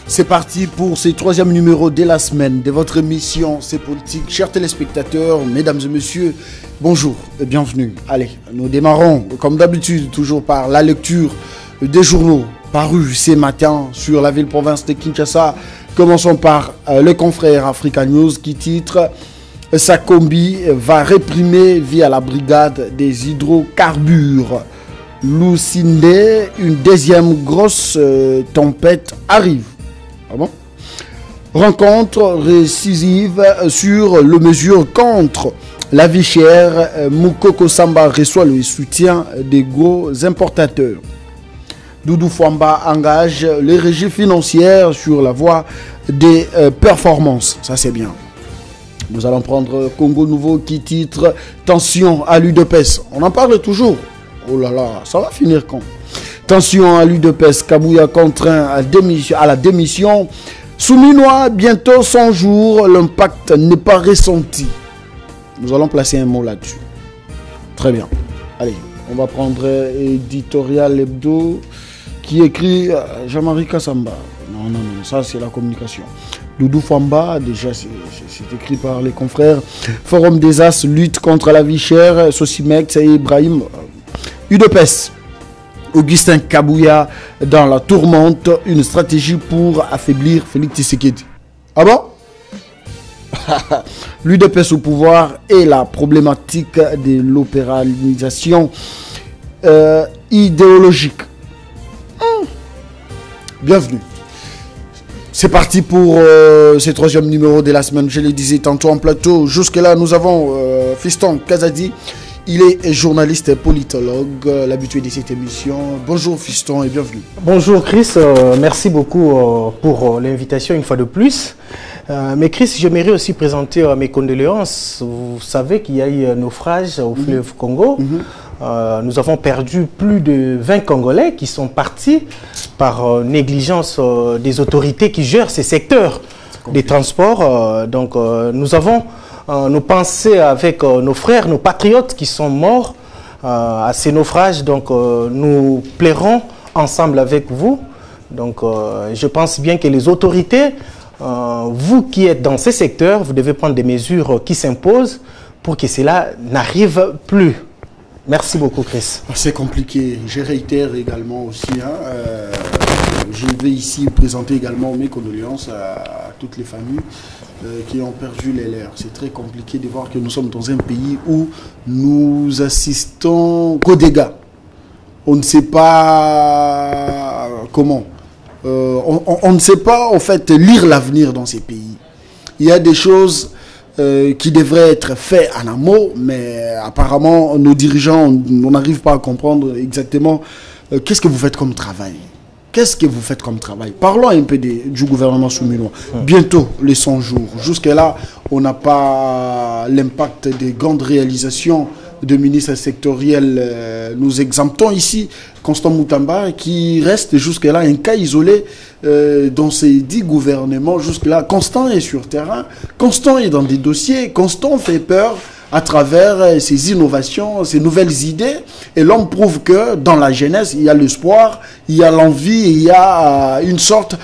C'est parti pour ce troisième numéro de la semaine de votre émission C'est Politique. Chers téléspectateurs, mesdames et messieurs, bonjour et bienvenue. Allez, nous démarrons comme d'habitude toujours par la lecture des journaux parus ce matin sur la ville-province de Kinshasa. Commençons par le confrère Africa News qui titre « Sakombi va réprimer via la brigade des hydrocarbures ». Lusinde, une deuxième grosse tempête arrive. Ah bon? Rencontre décisive sur les mesures contre la vie chère. Moukoko Samba reçoit le soutien des gros importateurs. Doudou Fwamba engage les régies financières sur la voie des performances. Ça c'est bien. Nous allons prendre Congo Nouveau qui titre « Tension à l'UDPS ». On en parle toujours. Oh là là, ça va finir quand? Tension à l'UDPS, Kabouya contraint à la démission. Souminois, bientôt 100 jours, l'impact n'est pas ressenti. Nous allons placer un mot là-dessus. Très bien. Allez, on va prendre éditorial hebdo qui écrit Jean-Marie Kassamba. Non, ça c'est la communication. Doudou Fwamba, déjà c'est écrit par les confrères. Forum des As, lutte contre la vie chère, Sosimex et Ibrahim. UDPS, Augustin Kabouya dans la tourmente, une stratégie pour affaiblir Félix Tshisekedi. Ah bon? L'UDPS au pouvoir et la problématique de l'opéralisation idéologique. Bienvenue. C'est parti pour ce troisième numéro de la semaine. Je le disais tantôt en plateau. Jusque-là, nous avons Fiston Kazadi. Il est journaliste et politologue, l'habitué de cette émission. Bonjour Fiston et bienvenue. Bonjour Chris, merci beaucoup pour l'invitation une fois de plus. Mais Chris, j'aimerais aussi présenter mes condoléances. Vous savez qu'il y a eu un naufrage au fleuve Congo. Nous avons perdu plus de 20 Congolais qui sont partis par négligence des autorités qui gèrent ces secteurs des transports. Donc nous avons nos pensées avec nos frères, nos patriotes qui sont morts à ces naufrages. Donc nous plairons ensemble avec vous. Donc je pense bien que les autorités, vous qui êtes dans ces secteurs, vous devez prendre des mesures qui s'imposent pour que cela n'arrive plus. Merci beaucoup Chris. C'est compliqué. Je réitère également aussi. Je vais ici présenter également mes condoléances à toutes les familles qui ont perdu les leurs. C'est très compliqué de voir que nous sommes dans un pays où nous assistons qu'aux dégâts. On ne sait pas comment. On ne sait pas en fait lire l'avenir dans ces pays. Il y a des choses qui devraient être faites en amont, mais apparemment nos dirigeants, on n'arrive pas à comprendre exactement qu'est-ce que vous faites comme travail. Qu'est-ce que vous faites comme travail? Parlons un peu du gouvernement souminois. Bientôt les 100 jours. Jusque-là, on n'a pas l'impact des grandes réalisations de ministres sectoriels. Nous exemptons ici Constant Moutamba qui reste jusque-là un cas isolé dans ces 10 gouvernements. Jusque-là, Constant est sur terrain, Constant est dans des dossiers, Constant fait peur à travers ces innovations, ces nouvelles idées. Et l'homme prouve que dans la jeunesse, il y a l'espoir, il y a l'envie, il y a une sorte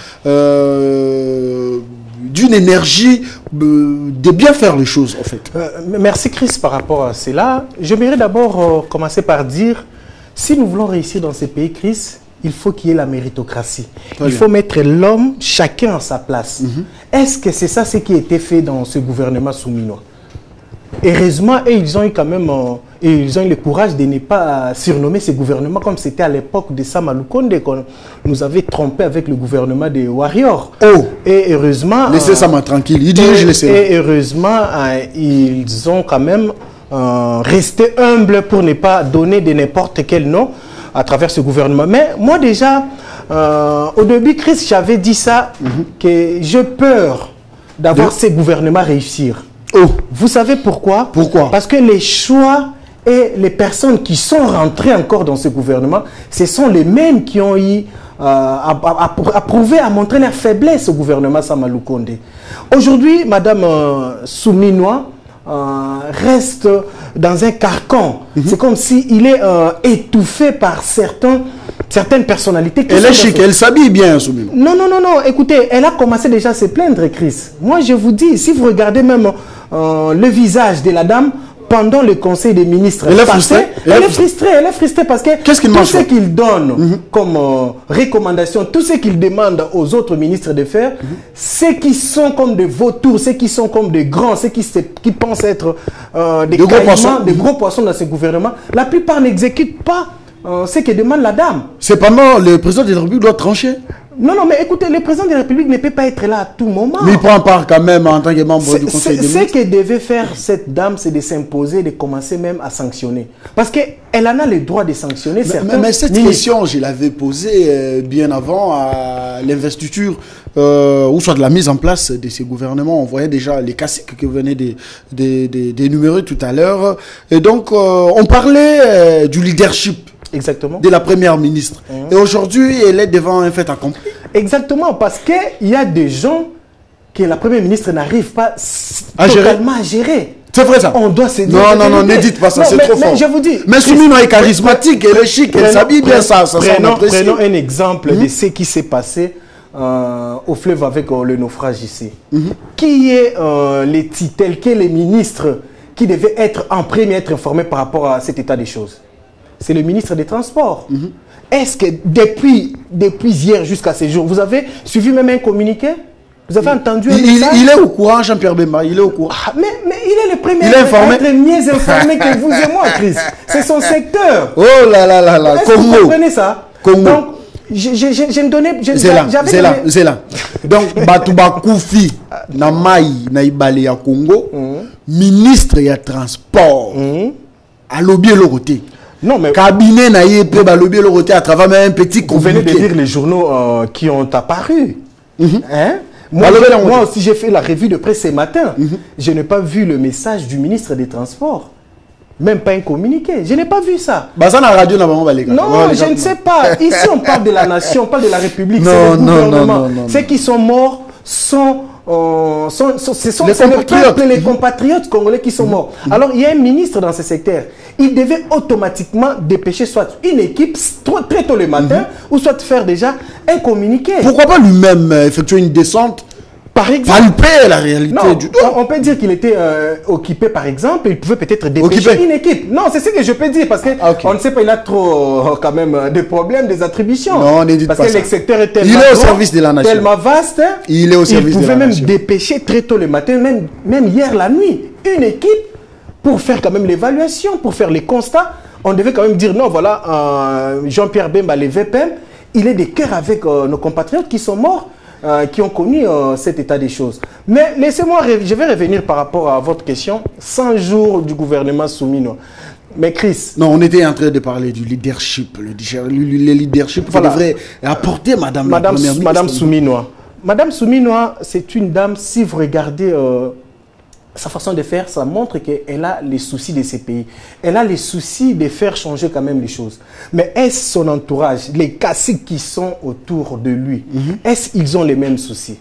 d'une énergie de bien faire les choses, en fait. Merci Chris par rapport à cela. J'aimerais d'abord commencer par dire, si nous voulons réussir dans ces pays, Chris, il faut qu'il y ait la méritocratie. Il faut mettre l'homme, chacun à sa place. Est-ce que c'est ça ce qui a été fait dans ce gouvernement souminois? Heureusement, ils ont eu quand même ils ont eu le courage de ne pas surnommer ce gouvernement comme c'était à l'époque de Sama Lukonde qu'on nous avait trompé avec le gouvernement des Warriors. Oh. Et heureusement... Laissez Sama tranquille, il dirige les Sénats. Et heureusement, ils ont quand même resté humbles pour ne pas donner de n'importe quel nom à travers ce gouvernement. Mais moi déjà, au début, Chris, j'avais dit ça, que j'ai peur d'avoir ces gouvernements réussir. Oh. Vous savez pourquoi? Pourquoi? Parce que les choix et les personnes qui sont rentrées encore dans ce gouvernement, ce sont les mêmes qui ont eu à prouver, à montrer leur faiblesse au gouvernement Sama Lukonde. Aujourd'hui, Madame Souminois reste dans un carcan. C'est comme s'il est étouffé par certains certaines personnalités qui elle est chic, elle s'habille bien, Soumino. Non, non, non, non. Écoutez, elle a commencé déjà à se plaindre, Chris. Moi, je vous dis, si vous regardez même le visage de la dame pendant le conseil des ministres, elle est frustrée. Elle est frustrée parce que tout ce qu'il donne comme recommandation, tout ce qu'il demande aux autres ministres de faire, ceux qui sont comme des vautours, ceux qui sont comme des grands, ceux qui pensent être des gros poissons dans ce gouvernement, la plupart n'exécutent pas ce que demande la dame. Cependant, le président de la République doit trancher. Non, non, mais écoutez, le président de la République ne peut pas être là à tout moment. Mais il prend part quand même en tant que membre du Conseil des ministres. Ce que devait faire cette dame, c'est de s'imposer, de commencer même à sanctionner. Parce qu'elle en a le droit de sanctionner certains. Mais cette question, je l'avais posée bien avant à l'investiture, ou soit de la mise en place de ces gouvernements. On voyait déjà les caciques que vous venez d'énumérer tout à l'heure. Et donc, on parlait du leadership. Exactement. De la première ministre. Et aujourd'hui, elle est devant un fait accompli. Exactement, parce qu'il y a des gens que la première ministre n'arrive pas totalement à gérer. C'est vrai ça. On doit se dire. Non, non, non, ne dites pas ça, c'est trop fort. Mais je vous dis. Mais Soumino est charismatique, elle est chic, elle s'habille bien, ça prenons un exemple de ce qui s'est passé au fleuve avec le naufrage ici. Qui est les titelles, qui est les ministres qui devaient être en premier être informés par rapport à cet état des choses? C'est le ministre des Transports. Est-ce que depuis hier jusqu'à ce jour, vous avez suivi même un communiqué? Vous avez entendu un message? Il est au courant, Jean-Pierre Bemba, il est au courant. Mais il est le premier à être mieux informé que vous et moi, Chris. C'est son secteur. Oh là là là là, Congo. Vous comprenez ça? Congo. Donc, j'ai donné... C'est là. Donc, Batouba Koufi, na Maï, na Ibale à Congo, ministre ya transport, à lobby le côté. Non, mais cabinet naïe peut balobier le côté à travers même un petit communiqué. Vous venez de lire les journaux qui ont apparu. Hein? Moi aussi, j'ai fait la revue de presse ce matin. Je n'ai pas vu le message du ministre des Transports. Même pas un communiqué. Je n'ai pas vu ça. Bah ça, la radio, non, je ne sais pas. Ici, on parle de la nation, on parle de la République. C'est le gouvernement. Ceux qui sont morts sont... ce sont les compatriotes congolais qui sont morts. Alors, il y a un ministre dans ce secteur. Il devait automatiquement dépêcher soit une équipe très tôt le matin, ou soit faire déjà un communiqué. Pourquoi pas lui-même effectuer une descente? Par exemple, palper la réalité du doigt. On peut dire qu'il était occupé, par exemple, il pouvait peut-être dépêcher une équipe. Non, c'est ce que je peux dire, parce qu'on ne sait pas, il a trop, quand même, des problèmes, des attributions. Non, on dit pas ça. Parce que le secteur est tellement il est au service de la nation. Tellement vaste. Il est au service de la nation. Il pouvait même dépêcher très tôt le matin, même hier la nuit, une équipe pour faire quand même l'évaluation, pour faire les constats. On devait quand même dire, non, voilà, Jean-Pierre Bemba, le VPM, il est de cœur avec nos compatriotes qui sont morts. Qui ont connu cet état des choses. Mais laissez-moi, je vais revenir par rapport à votre question. 100 jours du gouvernement Soumino. Mais Chris... Non, on était en train de parler du leadership. Le leadership que devrait apporter Madame la Première ministre. Madame Souminoa. Madame Souminoa, c'est une dame, si vous regardez sa façon de faire, ça montre qu'elle a les soucis de ces pays. Elle a les soucis de faire changer quand même les choses. Mais est-ce son entourage, les caciques qui sont autour de lui, est-ce qu'ils ont les mêmes soucis?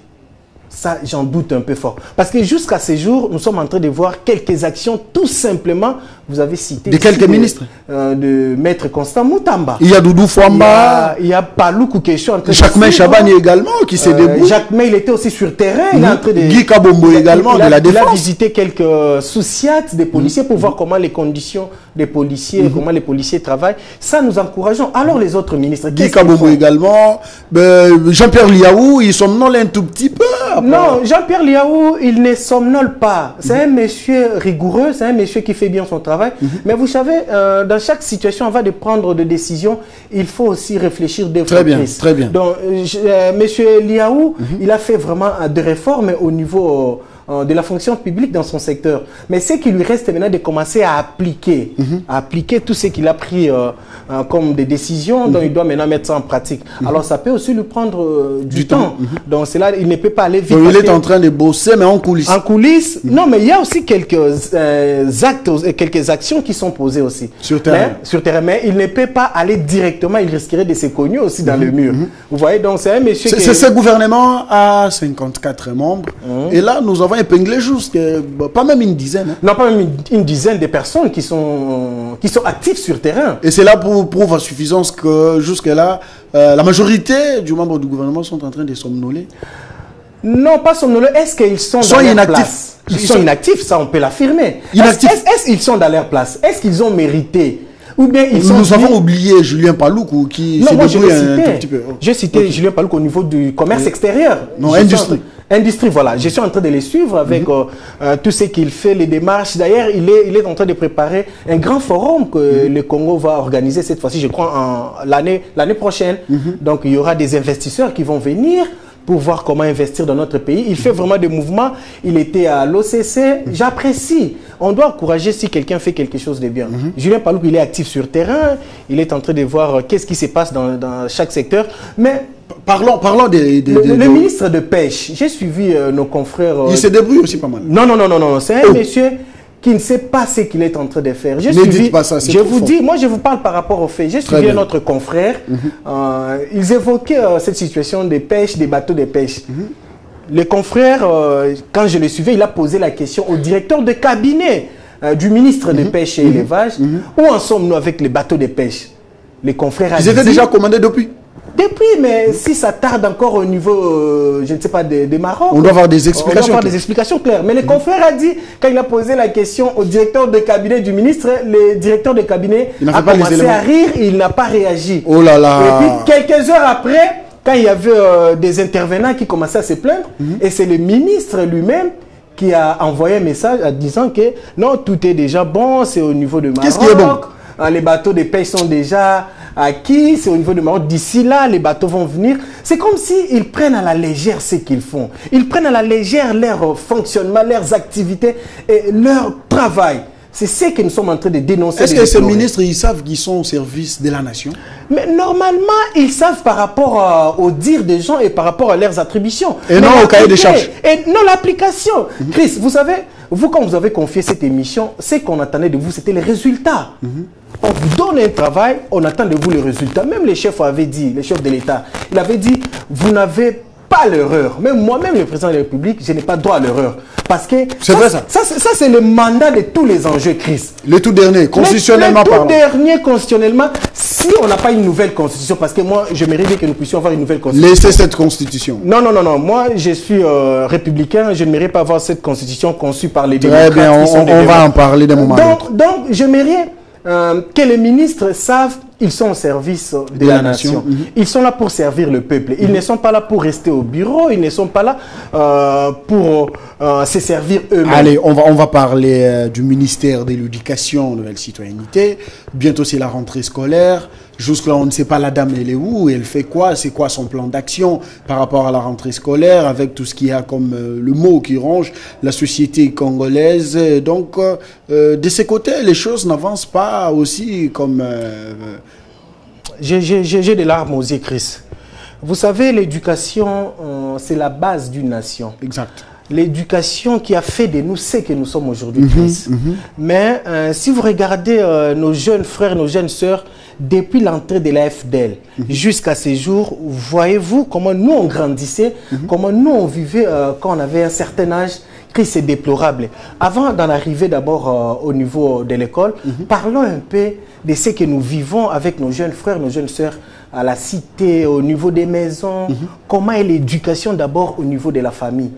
Ça, j'en doute un peu fort. Parce que jusqu'à ce jour, nous sommes en train de voir quelques actions, tout simplement, vous avez cité... De quelques ministres de Maître Constant Moutamba. Il y a Doudou Fouamba. Il y a Palou Koukesho. Jacques May Chabani également, qui s'est débrouillé. Jacques May, il était aussi sur terrain. Il est en train de... Guy Kabombo également, de la Défense. Il a visité quelques sous-siates des policiers pour voir comment les conditions des policiers, comment les policiers travaillent. Ça, nous encourageons. Alors, les autres ministres... Guy Kabombo également. Jean-Pierre Liaou, ils somnolent un tout petit peu. Non, Jean-Pierre Liaou, il ne somnole pas. C'est un monsieur rigoureux, c'est un monsieur qui fait bien son travail. Mais vous savez, dans chaque situation, avant de prendre des décisions, il faut aussi réfléchir deux fois. Très bien, très bien. Donc, monsieur Liaou, il a fait vraiment des réformes au niveau de la fonction publique dans son secteur. Mais ce qui lui reste maintenant de commencer à appliquer, tout ce qu'il a pris comme des décisions, dont il doit maintenant mettre ça en pratique. Alors ça peut aussi lui prendre du temps. Donc c'est là, il ne peut pas aller vite. Donc, il est en train de bosser, mais en coulisses. En coulisses, non, mais il y a aussi quelques actes et quelques actions qui sont posées aussi. Sur terrain. Sur terrain, mais il ne peut pas aller directement, il risquerait de se cogner aussi dans le mur. Vous voyez, donc c'est un monsieur qui... Ce gouvernement a 54 membres. Et là, nous avons avons épinglé juste, pas même une dizaine. Hein. Non, pas même une dizaine de personnes qui sont actives sur terrain. Et c'est là pour prouve à suffisance que jusque-là, la majorité du membre du gouvernement sont en train de somnoler. Non, pas somnolents. Est-ce qu'ils sont dans leur place? Ils sont inactifs, ça on peut l'affirmer. Est-ce qu'ils sont dans leur place? Est-ce qu'ils ont mérité? Ou bien ils sont... Nous avons oublié Julien Palouk qui s'est débrouillé un tout petit peu. J'ai cité Julien Palouk au niveau du commerce extérieur. Non, industrie. Industrie, voilà. Je suis en train de les suivre avec tout ce qu'il fait, les démarches. D'ailleurs, il est en train de préparer un grand forum que le Congo va organiser cette fois-ci, je crois, l'année prochaine. Donc, il y aura des investisseurs qui vont venir pour voir comment investir dans notre pays. Il fait vraiment des mouvements. Il était à l'OCC. J'apprécie. On doit encourager si quelqu'un fait quelque chose de bien. Julien Palouk, il est actif sur terrain. Il est en train de voir qu'est-ce qui se passe dans chaque secteur. Mais parlons le ministre de Pêche, j'ai suivi nos confrères... il se débrouille aussi pas mal. Non. C'est un monsieur qui ne sait pas ce qu'il est en train de faire. Dites pas ça, je vous dis, moi je vous parle par rapport aux faits. J'ai suivi notre confrère. Ils évoquaient cette situation des pêches, des bateaux de pêche. Le confrère, quand je le suivais, il a posé la question au directeur de cabinet du ministre de Pêche et Élevage. Où en sommes-nous avec les bateaux de pêche? Les confrères Ils étaient déjà commandés depuis. Depuis, mais si ça tarde encore au niveau, je ne sais pas, des Maroc... On doit avoir des explications. On doit avoir des explications claires. Mais le confrère a dit, quand il a posé la question au directeur de cabinet du ministre, le directeur de cabinet a commencé à rire et il n'a pas réagi. Oh là là. Et puis, quelques heures après, quand il y avait des intervenants qui commençaient à se plaindre, et c'est le ministre lui-même qui a envoyé un message en disant que non, tout est déjà bon, c'est au niveau de Maroc. Qu'est-ce qui est bon? Les bateaux de pêche sont déjà acquis, c'est au niveau de Maroc. D'ici là, les bateaux vont venir. C'est comme s'ils prennent à la légère ce qu'ils font. Ils prennent à la légère leur fonctionnement, leurs activités et leur travail. C'est ce que nous sommes en train de dénoncer. Est-ce que ces ministres, ils savent qu'ils sont au service de la nation? Mais normalement, ils savent par rapport au dire des gens et par rapport à leurs attributions. Et non au cahier des charges. Et non l'application. Chris, vous savez, vous quand vous avez confié cette émission, ce qu'on attendait de vous, c'était les résultats. On vous donne un travail, on attend de vous les résultats. Même les chefs avaient dit, les chefs de l'État, il avait dit, vous n'avez pas l'erreur. Même moi-même, le président de la République, je n'ai pas droit à l'erreur. Parce que ça, c'est le mandat de tous les enjeux, Chris. Le tout dernier, constitutionnellement parlant. Le tout dernier, constitutionnellement, si on n'a pas une nouvelle constitution, parce que moi, je mérite que nous puissions avoir une nouvelle constitution. Laissez cette constitution. Non. Moi, je suis républicain, je ne mérite pas avoir cette constitution conçue par les démocrates. Très bien, on va en parler d'un moment. Donc, je mérite que les ministres savent ils sont au service de la nation. Ils sont là pour servir le peuple. Ils ne sont pas là pour rester au bureau. Ils ne sont pas là pour se servir eux-mêmes. Allez, on va parler du ministère de l'Éducation, de la citoyenneté. Bientôt, c'est la rentrée scolaire. Jusque-là, on ne sait pas la dame, elle est où, elle fait quoi, c'est quoi son plan d'action par rapport à la rentrée scolaire, avec tout ce qu'il y a comme le mot qui ronge la société congolaise. Donc, de ce côté, les choses n'avancent pas aussi comme... J'ai des larmes aux yeux, Chris. Vous savez, l'éducation, c'est la base d'une nation. Exact. L'éducation qui a fait de nous ce que nous sommes aujourd'hui, Chris. Mais si vous regardez nos jeunes frères, nos jeunes sœurs, depuis l'entrée de la FDL jusqu'à ces jours, voyez-vous comment nous on grandissait, comment nous on vivait quand on avait un certain âge. Chris, c'est déplorable. Avant d'en arriver d'abord au niveau de l'école, parlons un peu de ce que nous vivons avec nos jeunes frères, nos jeunes sœurs à la cité, au niveau des maisons. Comment est l'éducation d'abord au niveau de la famille?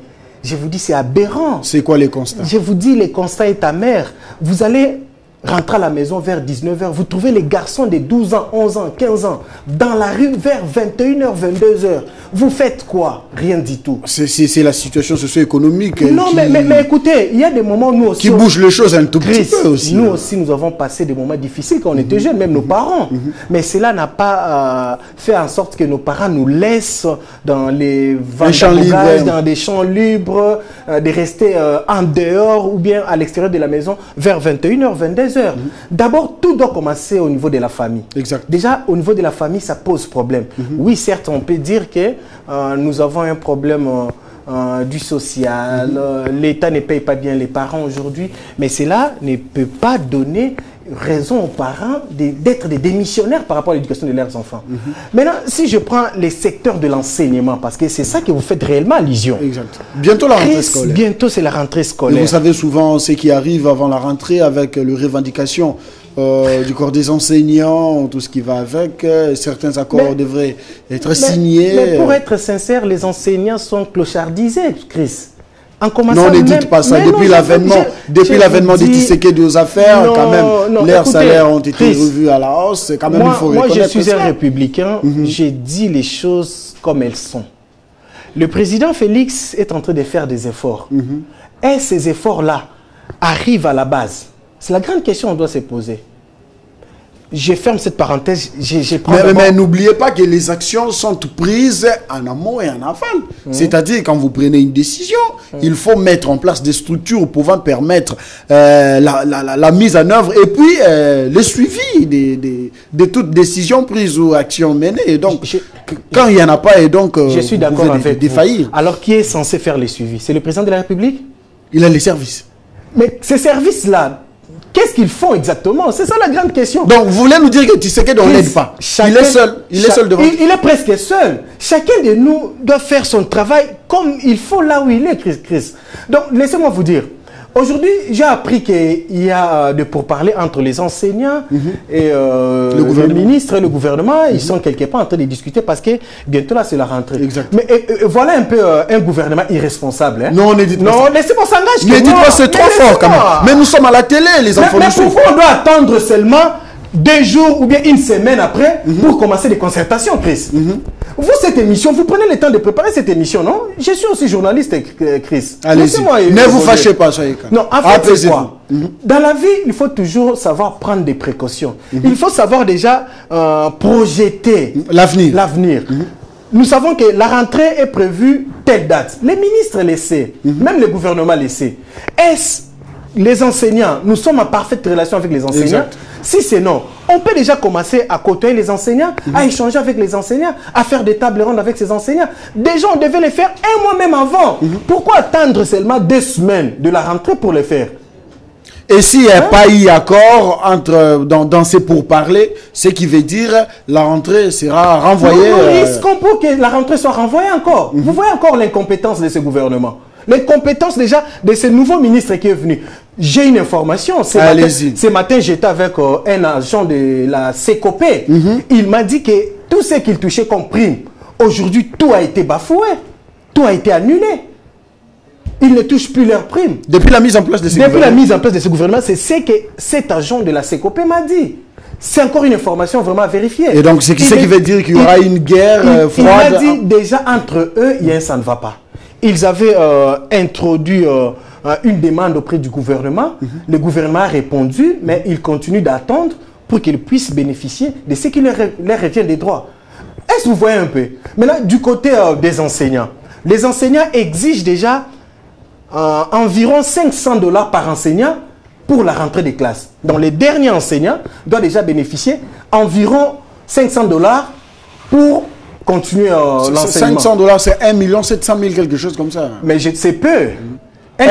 Je vous dis, c'est aberrant. C'est quoi les constats? Je vous dis, les constats est amer. Vous allez rentrer à la maison vers 19 h, vous trouvez les garçons de 12 ans, 11 ans, 15 ans dans la rue vers 21 h, 22 h. Vous faites quoi? Rien du tout. C'est la situation socio-économique. Non, mais écoutez, il y a des moments, nous aussi... Qui bougent les choses un tout petit peu aussi. Nous aussi, nous avons passé des moments difficiles quand on était jeunes, même nos parents. Mais cela n'a pas fait en sorte que nos parents nous laissent dans les vagabondages, dans des champs libres, de rester en dehors ou bien à l'extérieur de la maison vers 21 h, 22 h. D'abord, tout doit commencer au niveau de la famille. Exact. Déjà, au niveau de la famille, ça pose problème. Oui, certes, on peut dire que nous avons un problème du social. L'État ne paye pas bien les parents aujourd'hui, mais cela ne peut pas donner raison aux parents d'être des démissionnaires par rapport à l'éducation de leurs enfants. Maintenant, si je prends les secteurs de l'enseignement, parce que c'est ça que vous faites réellement allusion. Exact. Bientôt la rentrée scolaire. Bientôt, c'est la rentrée scolaire. Et vous savez souvent ce qui arrive avant la rentrée avec les revendications du corps des enseignants, tout ce qui va avec. Certains accords devraient être signés. Mais pour être sincère, les enseignants sont clochardisés, Chris. Non, ne dites pas ça. Depuis l'avènement des Tshisekedi aux affaires, quand même, leurs salaires ont été revus à la hausse. Quand même, il faut reconnaître. Moi, je suis un républicain. J'ai dit les choses comme elles sont. Le président Félix est en train de faire des efforts. Et ces efforts-là arrivent à la base. C'est la grande question qu'on doit se poser. Je ferme cette parenthèse. Mais n'oubliez pas que les actions sont prises en amont et en aval. C'est-à-dire, quand vous prenez une décision, il faut mettre en place des structures pouvant permettre la mise en œuvre et puis le suivi de toute décision prise ou action menée. Et donc, quand il n'y en a pas, et donc, je suis d'accord avec défaillir. Alors, qui est censé faire les suivis? C'est le président de la République? Il a les services. Mais ces services-là, qu'est-ce qu'ils font exactement? C'est ça la grande question. Donc, vous voulez nous dire que Tshisekedi, on l'aide pas? Il est seul. Il est seul devant. Il est presque seul. Chacun de nous doit faire son travail comme il faut là où il est, Chris. Donc, laissez-moi vous dire. Aujourd'hui, j'ai appris qu'il y a de pourparlers entre les enseignants et le ministre et le gouvernement. Ils sont quelque part en train de discuter parce que bientôt là, c'est la rentrée. Exact. Mais voilà un peu un gouvernement irresponsable. Hein? Non, ne dites pas ça. Non, laissez-moi s'engager. Ne dites pas, c'est trop fort quand même. Mais nous sommes à la télé, les enfants. Mais pourquoi on doit attendre seulement 2 jours ou bien une semaine après pour commencer les concertations, Chris? Vous, cette émission, vous prenez le temps de préparer cette émission, non? Je suis aussi journaliste, Chris. Allez-y. Ne vous fâchez pas, Chaïka. Non, en fait, c'est quoi? Dans la vie, il faut toujours savoir prendre des précautions. Il faut savoir déjà projeter l'avenir. Nous savons que la rentrée est prévue telle date. Les ministres le savent, même le gouvernement le sait. Est-ce les enseignants, nous sommes en parfaite relation avec les enseignants? Exact. Si c'est non, on peut déjà commencer à côtoyer les enseignants, à échanger avec les enseignants, à faire des tables rondes avec ces enseignants. Déjà, on devait les faire un mois même avant. Pourquoi attendre seulement 2 semaines de la rentrée pour les faire? Et s'il n'y a pas eu accord dans ces pourparlers, ce qui veut dire la rentrée sera renvoyée. Nous risquons pour que la rentrée soit renvoyée encore. Vous voyez encore l'incompétence de ce gouvernement. L'incompétence déjà de ce nouveau ministre qui est venu. J'ai une information. Ce matin, j'étais avec un agent de la CECOP. Il m'a dit que tout ce qu'il touchait comme prime, aujourd'hui, tout a été bafoué. Tout a été annulé. Ils ne touchent plus leurs primes. Depuis la mise en place de ce gouvernement. Depuis la mise en place de ce gouvernement, c'est ce que cet agent de la CECOP m'a dit. C'est encore une information vraiment à vérifier. Et donc, c'est ce qui veut dire qu'il y aura une guerre froide. Il m'a dit déjà entre eux, il y a un ça ne va pas. Ils avaient introduit une demande auprès du gouvernement. Le gouvernement a répondu, mais il continue d'attendre pour qu'ils puissent bénéficier de ce qui leur revient des droits. Est-ce que vous voyez un peu? Maintenant, du côté des enseignants, les enseignants exigent déjà environ 500 $ par enseignant pour la rentrée des classes. Donc, les derniers enseignants doivent déjà bénéficier environ 500 $ pour continuer l'enseignement. 500 $, c'est 1 700 000, quelque chose comme ça. Mais c'est peu. 1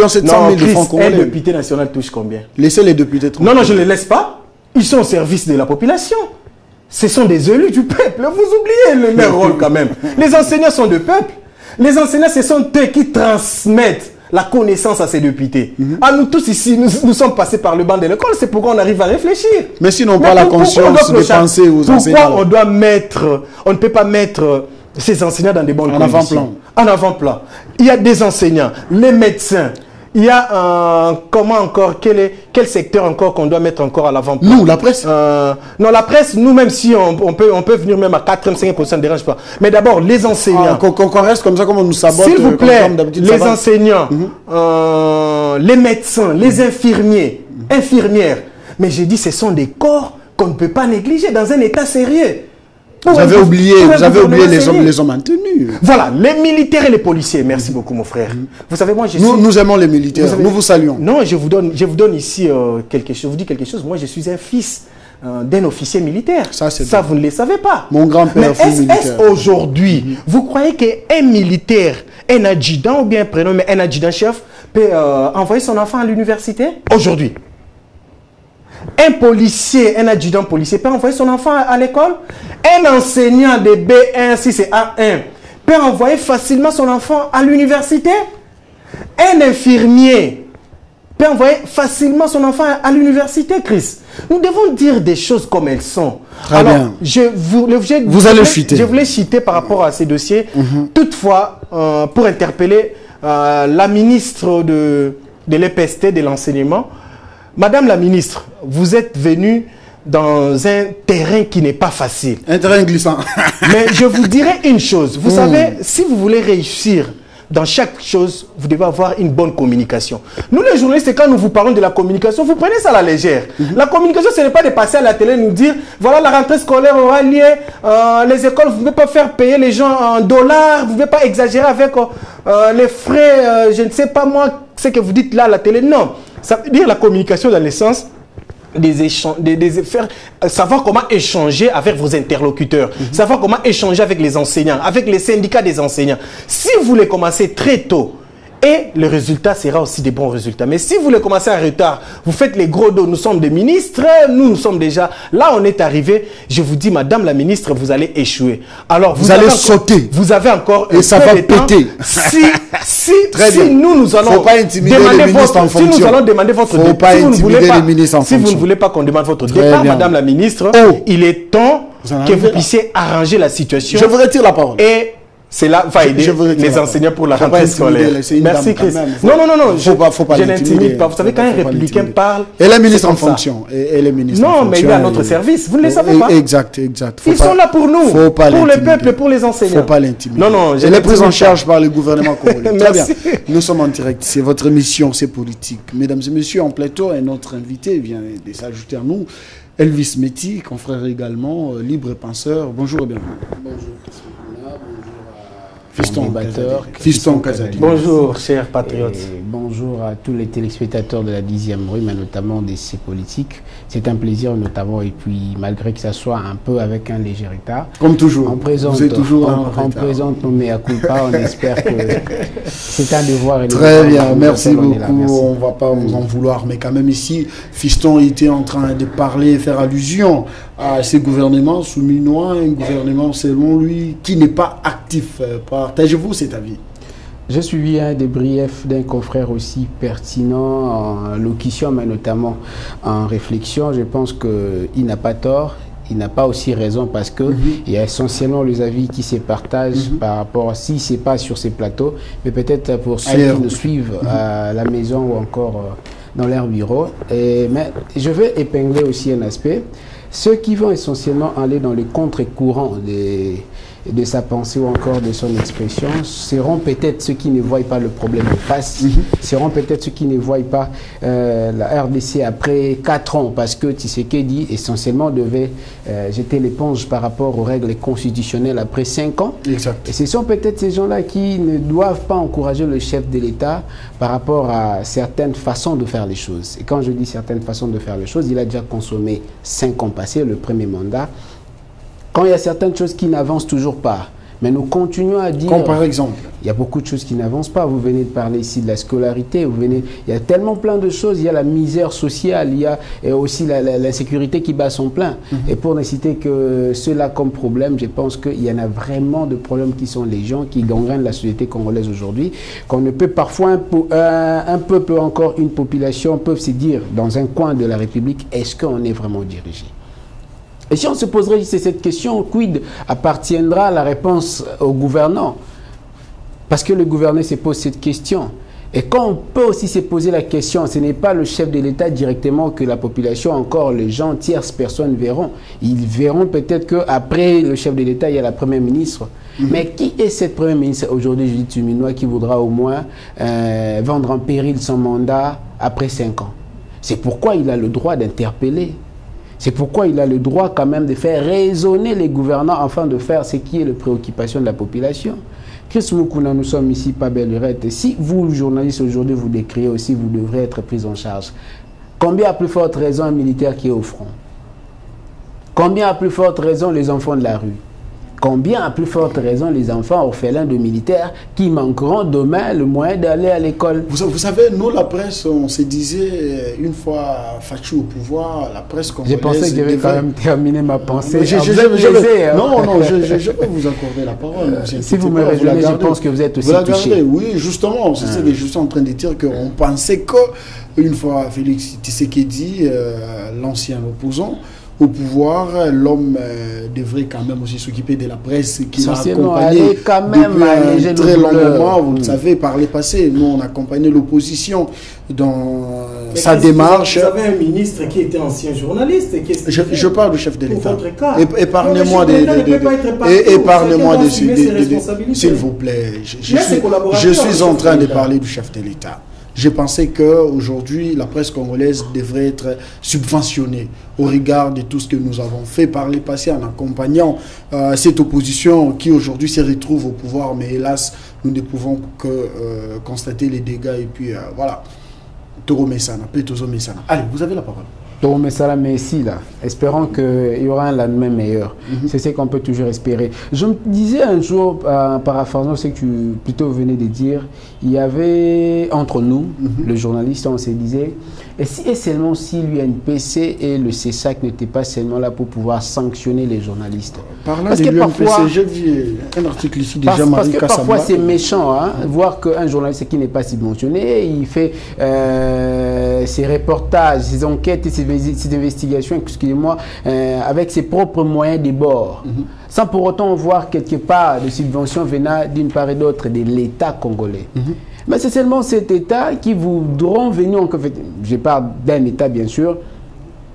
700 000 de francs congolais. Un député national touche combien? Laissez les députés tranquilles. Non, je ne les laisse pas. Ils sont au service de la population. Ce sont des élus du peuple. Vous oubliez leur rôle quand même. Les enseignants sont du peuple. Les enseignants, ce sont eux qui transmettent la connaissance à ces députés. Nous tous ici, nous sommes passés par le banc de l'école. C'est pourquoi on arrive à réfléchir. Mais sinon, pas la conscience de penser aux enseignants. Pourquoi on ne peut pas mettre ces enseignants dans des bonnes conditions? En avant-plan. Il y a des enseignants, les médecins. Il y a comment encore, quel secteur encore qu'on doit mettre encore à l'avant-plan? Nous, la presse. Non, la presse, nous, même si on peut venir même à 85%, ne dérange pas. Mais d'abord, les enseignants. Qu'on reste comme ça, comme on nous sabote. S'il vous plaît, les enseignants, les médecins, les infirmiers, infirmières. Mais j'ai dit, ce sont des corps qu'on ne peut pas négliger dans un état sérieux. Vous avez oublié les hommes maintenus. Voilà, les militaires et les policiers. Merci beaucoup, mon frère. Vous savez, moi, nous aimons les militaires. Nous vous saluons. Non, je vous donne ici quelque chose. Je vous dis quelque chose. Moi, je suis un fils d'un officier militaire. Ça, vous ne le savez pas. Mon grand-père fut militaire. Est-ce aujourd'hui, vous croyez qu'un militaire, un adjudant ou bien un prénom, mais un adjudant-chef peut envoyer son enfant à l'université? Aujourd'hui. Un policier, un adjudant policier peut envoyer son enfant à l'école. Un enseignant de B1, si c'est A1, peut envoyer facilement son enfant à l'université. Un infirmier peut envoyer facilement son enfant à l'université, Chris. Nous devons dire des choses comme elles sont. Très bien. Vous allez chuter. Je voulais chuter par rapport à ces dossiers. Toutefois, pour interpeller la ministre de l'EPST, de l'enseignement, Madame la ministre, vous êtes venue dans un terrain qui n'est pas facile. Un terrain glissant. Mais je vous dirai une chose. Vous savez, si vous voulez réussir dans chaque chose, vous devez avoir une bonne communication. Nous, les journalistes, quand nous vous parlons de la communication, vous prenez ça à la légère. La communication, ce n'est pas de passer à la télé et nous dire, voilà, la rentrée scolaire aura lieu, les écoles, vous ne pouvez pas faire payer les gens en dollars, vous ne pouvez pas exagérer avec les frais, je ne sais pas moi, ce que vous dites là à la télé. Non, ça veut dire la communication dans le sens savoir comment échanger avec vos interlocuteurs, savoir comment échanger avec les enseignants, avec les syndicats des enseignants. Si vous les commencez très tôt, et le résultat sera aussi des bons résultats. Mais si vous les commencez en retard, vous faites les gros dos, nous sommes des ministres, nous sommes déjà... Là, on est arrivé, je vous dis, Madame la ministre, vous allez échouer. Alors, vous allez sauter. Vous avez encore... Et ça va péter. Si nous allons... Faut pas intimider les ministres en fonction. Si nous allons demander votre départ, si vous ne voulez pas qu'on demande votre départ, Madame la ministre, il est temps que vous puissiez arranger la situation. Je vous retire la parole. Et... c'est là, va aider les enseignants pour la rentrée scolaire. Merci Chris. Non, faut pas je n'intimide pas. Vous savez, quand un républicain parle... Elle est ministre en fonction. Non, mais il est à notre service. Vous ne les savez pas. Exact. Ils sont là pour nous, pour le peuple, pour les enseignants. Il ne faut pas l'intimider. Non, elle est prise en charge par le gouvernement congolais. Très bien. Nous sommes en direct. C'est votre émission, c'est politique. Mesdames et messieurs, en plateau, un autre invité vient de s'ajouter à nous. Elvis Meti, confrère également, libre penseur. Bonjour et bienvenue. Bonjour. Fiston Kazadi. Bonjour, chers patriotes. Bonjour à tous les téléspectateurs de la 10e rue, mais notamment des C politiques. C'est un plaisir, notamment, et puis malgré que ça soit un peu avec un léger retard. Comme toujours. On présente nos mea culpa, on espère que c'est un devoir. Très bien, merci beaucoup. On ne va pas vous en vouloir, mais quand même ici, Fiston était en train de parler, faire allusion à ces gouvernements souminois, un gouvernement selon lui qui n'est pas actif. Partagez-vous cet avis? J'ai suivi un des briefs d'un confrère aussi pertinent en locution, mais notamment en réflexion. Je pense qu'il n'a pas tort. Il n'a pas aussi raison parce que il y a essentiellement les avis qui se partagent par rapport, si ce n'est pas sur ces plateaux, mais peut-être pour ceux qui nous suivent à la maison ou encore dans leur bureau. Mais je vais épingler aussi un aspect. Ceux qui vont essentiellement aller dans les contre-courants de sa pensée ou encore de son expression seront peut-être ceux qui ne voient pas le problème en face, seront peut-être ceux qui ne voient pas la RDC après 4 ans, parce que Tshisekedi essentiellement devait jeter l'éponge par rapport aux règles constitutionnelles après 5 ans. Exact. Et ce sont peut-être ces gens-là qui ne doivent pas encourager le chef de l'État par rapport à certaines façons de faire les choses. Et quand je dis certaines façons de faire les choses, il a déjà consommé 5 ans passés, le premier mandat. Quand il y a certaines choses qui n'avancent toujours pas, mais nous continuons à dire... Comme par exemple? Il y a beaucoup de choses qui n'avancent pas. Vous venez de parler ici de la scolarité. Il y a tellement plein de choses. Il y a la misère sociale. Il y a aussi l'insécurité qui bat son plein. Et pour ne citer que cela comme problème, je pense qu'il y en a vraiment de problèmes qui sont légion, qui gangrènent la société congolaise aujourd'hui. Qu'on ne peut parfois, un peuple, encore une population, peuvent se dire dans un coin de la République, est-ce qu'on est vraiment dirigé? Et si on se poserait cette question, quid appartiendra la réponse au gouvernant? Parce que le gouverneur se pose cette question. Et quand on peut aussi se poser la question, ce n'est pas le chef de l'État directement que la population, encore les gens, tierces personnes verront. Ils verront peut-être qu'après le chef de l'État, il y a la première ministre. Mais qui est cette première ministre aujourd'hui, Judith Suminwa, qui voudra au moins vendre en péril son mandat après 5 ans? C'est pourquoi il a le droit d'interpeller. C'est pourquoi il a le droit quand même de faire raisonner les gouvernants afin de faire ce qui est la préoccupation de la population. Chris Mukuna, nous sommes ici, pas belle lurette. Si vous, journalistes, aujourd'hui, vous décriez aussi, vous devrez être pris en charge. Combien à plus forte raison un militaire qui est au front? Combien à plus forte raison les enfants de la rue? combien, à plus forte raison, les enfants orphelins de militaires qui manqueront demain le moyen d'aller à l'école? Vous savez, nous, la presse, on se disait, une fois Fatou au pouvoir, la presse congolaise... J'ai pensé que j'avais quand même terminé ma pensée. Non, je vais vous accorder la parole. Si vous me rejoignez, je pense que vous êtes aussi touché. Oui, justement, c'est ce que je suis en train de dire, qu'on pensait qu'une fois Félix Tshisekedi, l'ancien opposant, au pouvoir, l'homme devrait quand même aussi s'occuper de la presse qui l'a accompagné quand même depuis un très long moment. Vous le savez, par les passés, nous on accompagnait l'opposition dans sa démarche. Vous avez un ministre qui était ancien journaliste. Je parle du chef de l'État. Épargnez-moi s'il vous plaît. Je suis en train de parler du chef de l'État. Je pensais qu'aujourd'hui, la presse congolaise devrait être subventionnée au regard de tout ce que nous avons fait par le passé en accompagnant cette opposition qui aujourd'hui se retrouve au pouvoir. Mais hélas, nous ne pouvons que constater les dégâts. Et puis voilà. Toro Messana, Petozo Messana. Allez, vous avez la parole. Toro Messana, mais ici, là, espérons qu'il y aura un lendemain meilleur. C'est ce qu'on peut toujours espérer. Je me disais un jour, paraphrasant ce que tu plutôt venais de dire, il y avait entre nous, le journaliste, on se disait, et seulement si l'UNPC et le CESAC n'étaient pas seulement là pour pouvoir sanctionner les journalistes. Parlant de l'UNPC, j'ai vu un article ici de Jean-Marie Parce que Kassamba. parfois c'est méchant, hein, voir qu'un journaliste qui n'est pas subventionné, il fait ses reportages, ses enquêtes et ses investigations, excusez-moi, avec ses propres moyens de bord, sans pour autant voir quelque part de subventions venant d'une part et d'autre de l'État congolais. Mais c'est seulement cet État qui voudront venir, je parle d'un État bien sûr,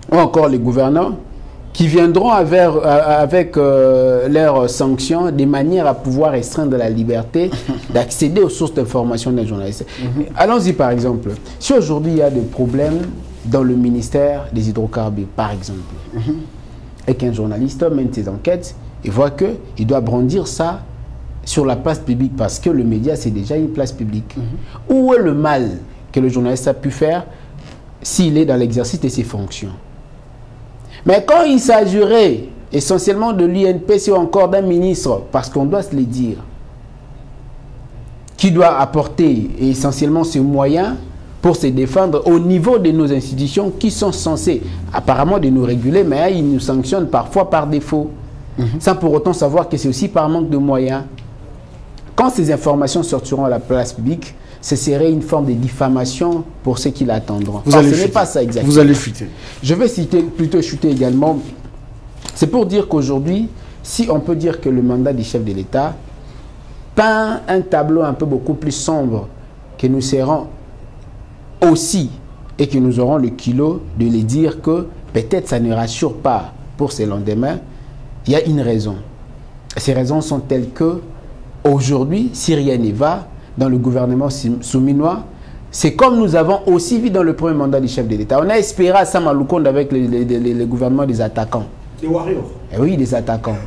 ou encore les gouvernants, qui viendront avec leurs sanctions de manière à pouvoir restreindre la liberté d'accéder aux sources d'information des journalistes. Allons-y par exemple. Si aujourd'hui il y a des problèmes dans le ministère des hydrocarbures, par exemple, et qu'un journaliste mène ses enquêtes, il voit qu'il doit brandir ça sur la place publique parce que le média c'est déjà une place publique. Où est le mal que le journaliste a pu faire s'il est dans l'exercice de ses fonctions? Mais quand il s'agirait essentiellement de l'UNPC ou encore d'un ministre, parce qu'on doit se le dire, qui doit apporter essentiellement ses moyens pour se défendre au niveau de nos institutions qui sont censées apparemment de nous réguler, mais ils nous sanctionnent parfois par défaut, sans pour autant savoir que c'est aussi par manque de moyens. Quand ces informations sortiront à la place publique, ce serait une forme de diffamation pour ceux qui l'attendront. Ce n'est pas ça exactement. Vous allez chuter. Je vais plutôt chuter également. C'est pour dire qu'aujourd'hui, si on peut dire que le mandat du chef de l'État peint un tableau un peu beaucoup plus sombre, que nous serons aussi et que nous aurons le kilo de les dire que peut-être ça ne rassure pas pour ces lendemains, il y a une raison. Ces raisons sont telles que aujourd'hui, si rien ne va, dans le gouvernement souminois, c'est comme nous avons aussi vu dans le premier mandat du chef de l'État. On a espéré à Sama Lukonde avec le gouvernement des attaquants. Des warriors. Eh oui, des attaquants.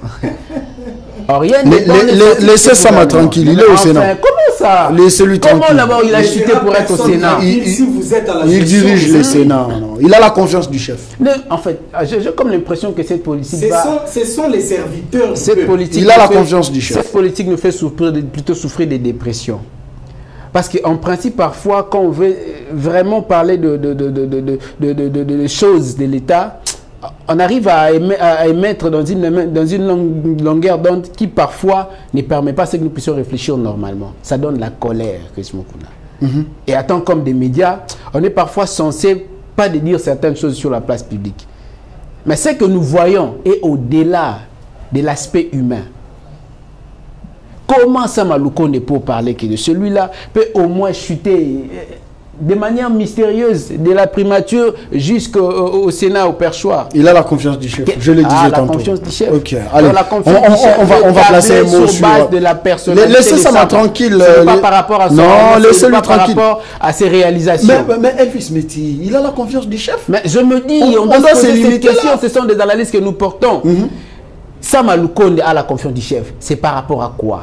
Laissez Sama tranquille, il est au Sénat. Comment ça? Laissez-lui tranquille. Comment d'abord il a chuté pour être au Sénat? Il dirige le Sénat. Il a la confiance du chef. En fait, j'ai comme l'impression que cette politique ce sont les serviteurs du peuple. Il a la confiance du chef. Cette politique nous fait plutôt souffrir des dépressions. Parce qu'en principe, parfois, quand on veut vraiment parler de choses de l'État, on arrive à émettre dans une longueur d'onde qui parfois ne permet pas que nous puissions réfléchir normalement. Ça donne la colère, Chris Mukuna. Et en tant comme des médias, on est parfois censé pas de dire certaines choses sur la place publique. Mais ce que nous voyons est au-delà de l'aspect humain. Comment Sama Lukonde peut parler que de celui-là peut au moins chuter de manière mystérieuse de la primature jusqu'au Sénat, au perchoir? Il a la confiance du chef, je le disais tantôt. La confiance du chef. Ok, allez, on va placer un mot sur base de la personnalité. Laissez Sama tranquille. Pas par rapport à son laissez-lui tranquille. Par rapport à ses réalisations. Mais Elvis Meti, il a la confiance du chef. Mais je me dis, on doit se poser cette question, ce sont des analyses que nous portons. Sama Lukonde a la confiance du chef. C'est par rapport à quoi?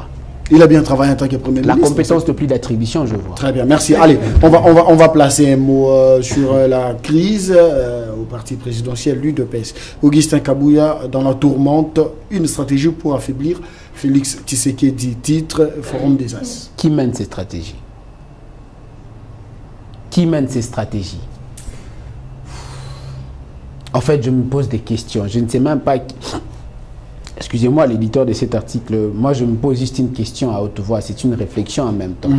Il a bien travaillé en tant que Premier ministre. La compétence de plus d'attribution, je vois. Très bien, merci. Allez, on va placer un mot sur la crise au parti présidentiel, l'UDPS. Augustin Kabouya, dans la tourmente, une stratégie pour affaiblir Félix Tshisekedi, titre Forum des As. Qui mène ces stratégies? Qui mène ces stratégies? En fait, je me pose des questions. Je ne sais même pas qui... Excusez-moi, l'éditeur de cet article, moi je me pose juste une question à haute voix, c'est une réflexion en même temps.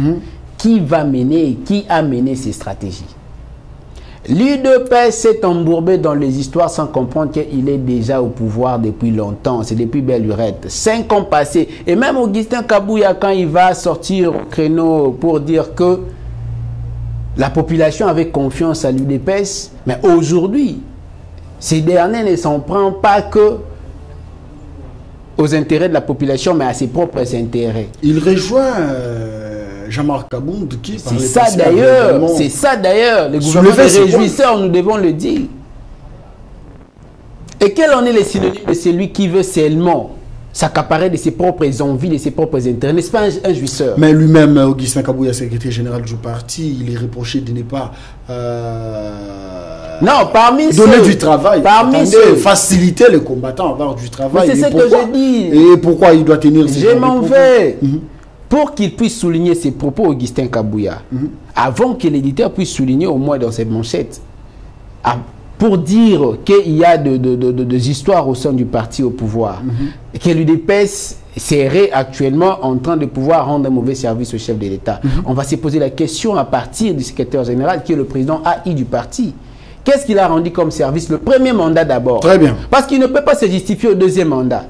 Qui va mener, qui a mené ces stratégies? L'UDPS s'est embourbé dans les histoires sans comprendre qu'il est déjà au pouvoir depuis longtemps. C'est depuis belle lurette. 5 ans passés. Et même Augustin Kabouya, quand il va sortir au créneau pour dire que la population avait confiance à l'UDPS, mais aujourd'hui, ces derniers ne s'en prennent pas que aux intérêts de la population, mais à ses propres intérêts. Il rejoint Jean-Marc Abound qui... C'est ça d'ailleurs, c'est ça d'ailleurs. Le gouvernement est réjouisseur, nous devons le dire. Et quel en est le synonyme de celui qui veut seulement s'accaparer de ses propres envies, de ses propres intérêts? N'est-ce pas un jouisseur? Mais lui-même, Augustin Kabouya, secrétaire général du parti, il est reproché de ne pas... non, parmi donner ceux, du travail, parmi ceux, faciliter les combattants à avoir du travail. C'est ce que je dis. Et pourquoi il doit tenir ces Je m'en vais. Pour qu'il puisse souligner ses propos, Augustin Kabouya, avant que l'éditeur puisse souligner au moins dans ses manchettes, pour dire qu'il y a des histoires au sein du parti au pouvoir, et que l'UDPS serait actuellement en train de pouvoir rendre un mauvais service au chef de l'État. On va se poser la question à partir du secrétaire général qui est le président AI du parti. Qu'est-ce qu'il a rendu comme service? Le premier mandat d'abord. Très bien. Parce qu'il ne peut pas se justifier au deuxième mandat.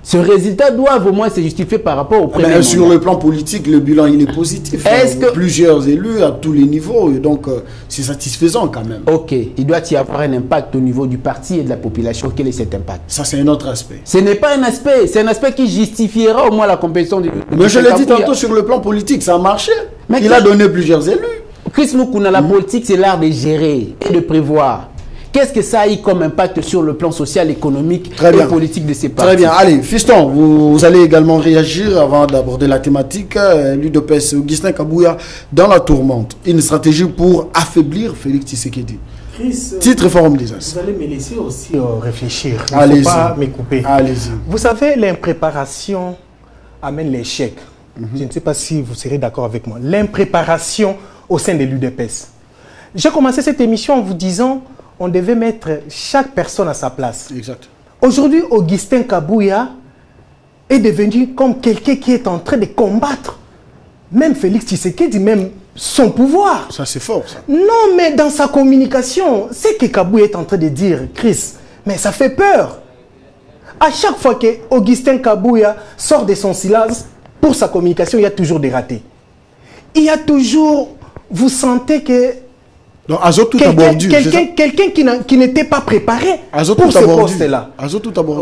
Ce résultat doit au moins se justifier par rapport au premier mandat. Sur le plan politique, le bilan il est positif. Est-ce que... Plusieurs élus à tous les niveaux, et donc c'est satisfaisant quand même. Ok, il doit y avoir un impact au niveau du parti et de la population. Quel est cet impact? Ça c'est un autre aspect. Ce n'est pas un aspect, c'est un aspect qui justifiera au moins la compétition du... Mais je l'ai dit tantôt, sur le plan politique, ça a marché. Mais il a donné plusieurs élus. Chris Moukouna, la politique c'est l'art de gérer et de prévoir. Qu'est-ce que ça a eu comme impact sur le plan social, économique et politique de ces partis? Très bien. Allez, Fiston, vous allez également réagir avant d'aborder la thématique. L'UDPS, Augustin Kabouya, dans la tourmente. Une stratégie pour affaiblir Félix Tshisekedi. Chris, titre Forum des As. Vous allez me laisser aussi réfléchir. Il ne faut pas me couper. Allez-y. Vous savez, l'impréparation amène l'échec. Je ne sais pas si vous serez d'accord avec moi. L'impréparation au sein de l'UDPS. J'ai commencé cette émission en vous disant... on devait mettre chaque personne à sa place. Exact. Aujourd'hui, Augustin Kabouya est devenu comme quelqu'un qui est en train de combattre même Félix Tshisekedi, même son pouvoir. Ça, c'est fort, ça. Non, mais dans sa communication, c'est que Kabouya est en train de dire, Chris, mais ça fait peur. À chaque fois que Augustin Kabouya sort de son silence, pour sa communication, il y a toujours des ratés. Il y a toujours... Vous sentez que... Donc, quelqu'un qui n'était pas préparé pour ce poste-là.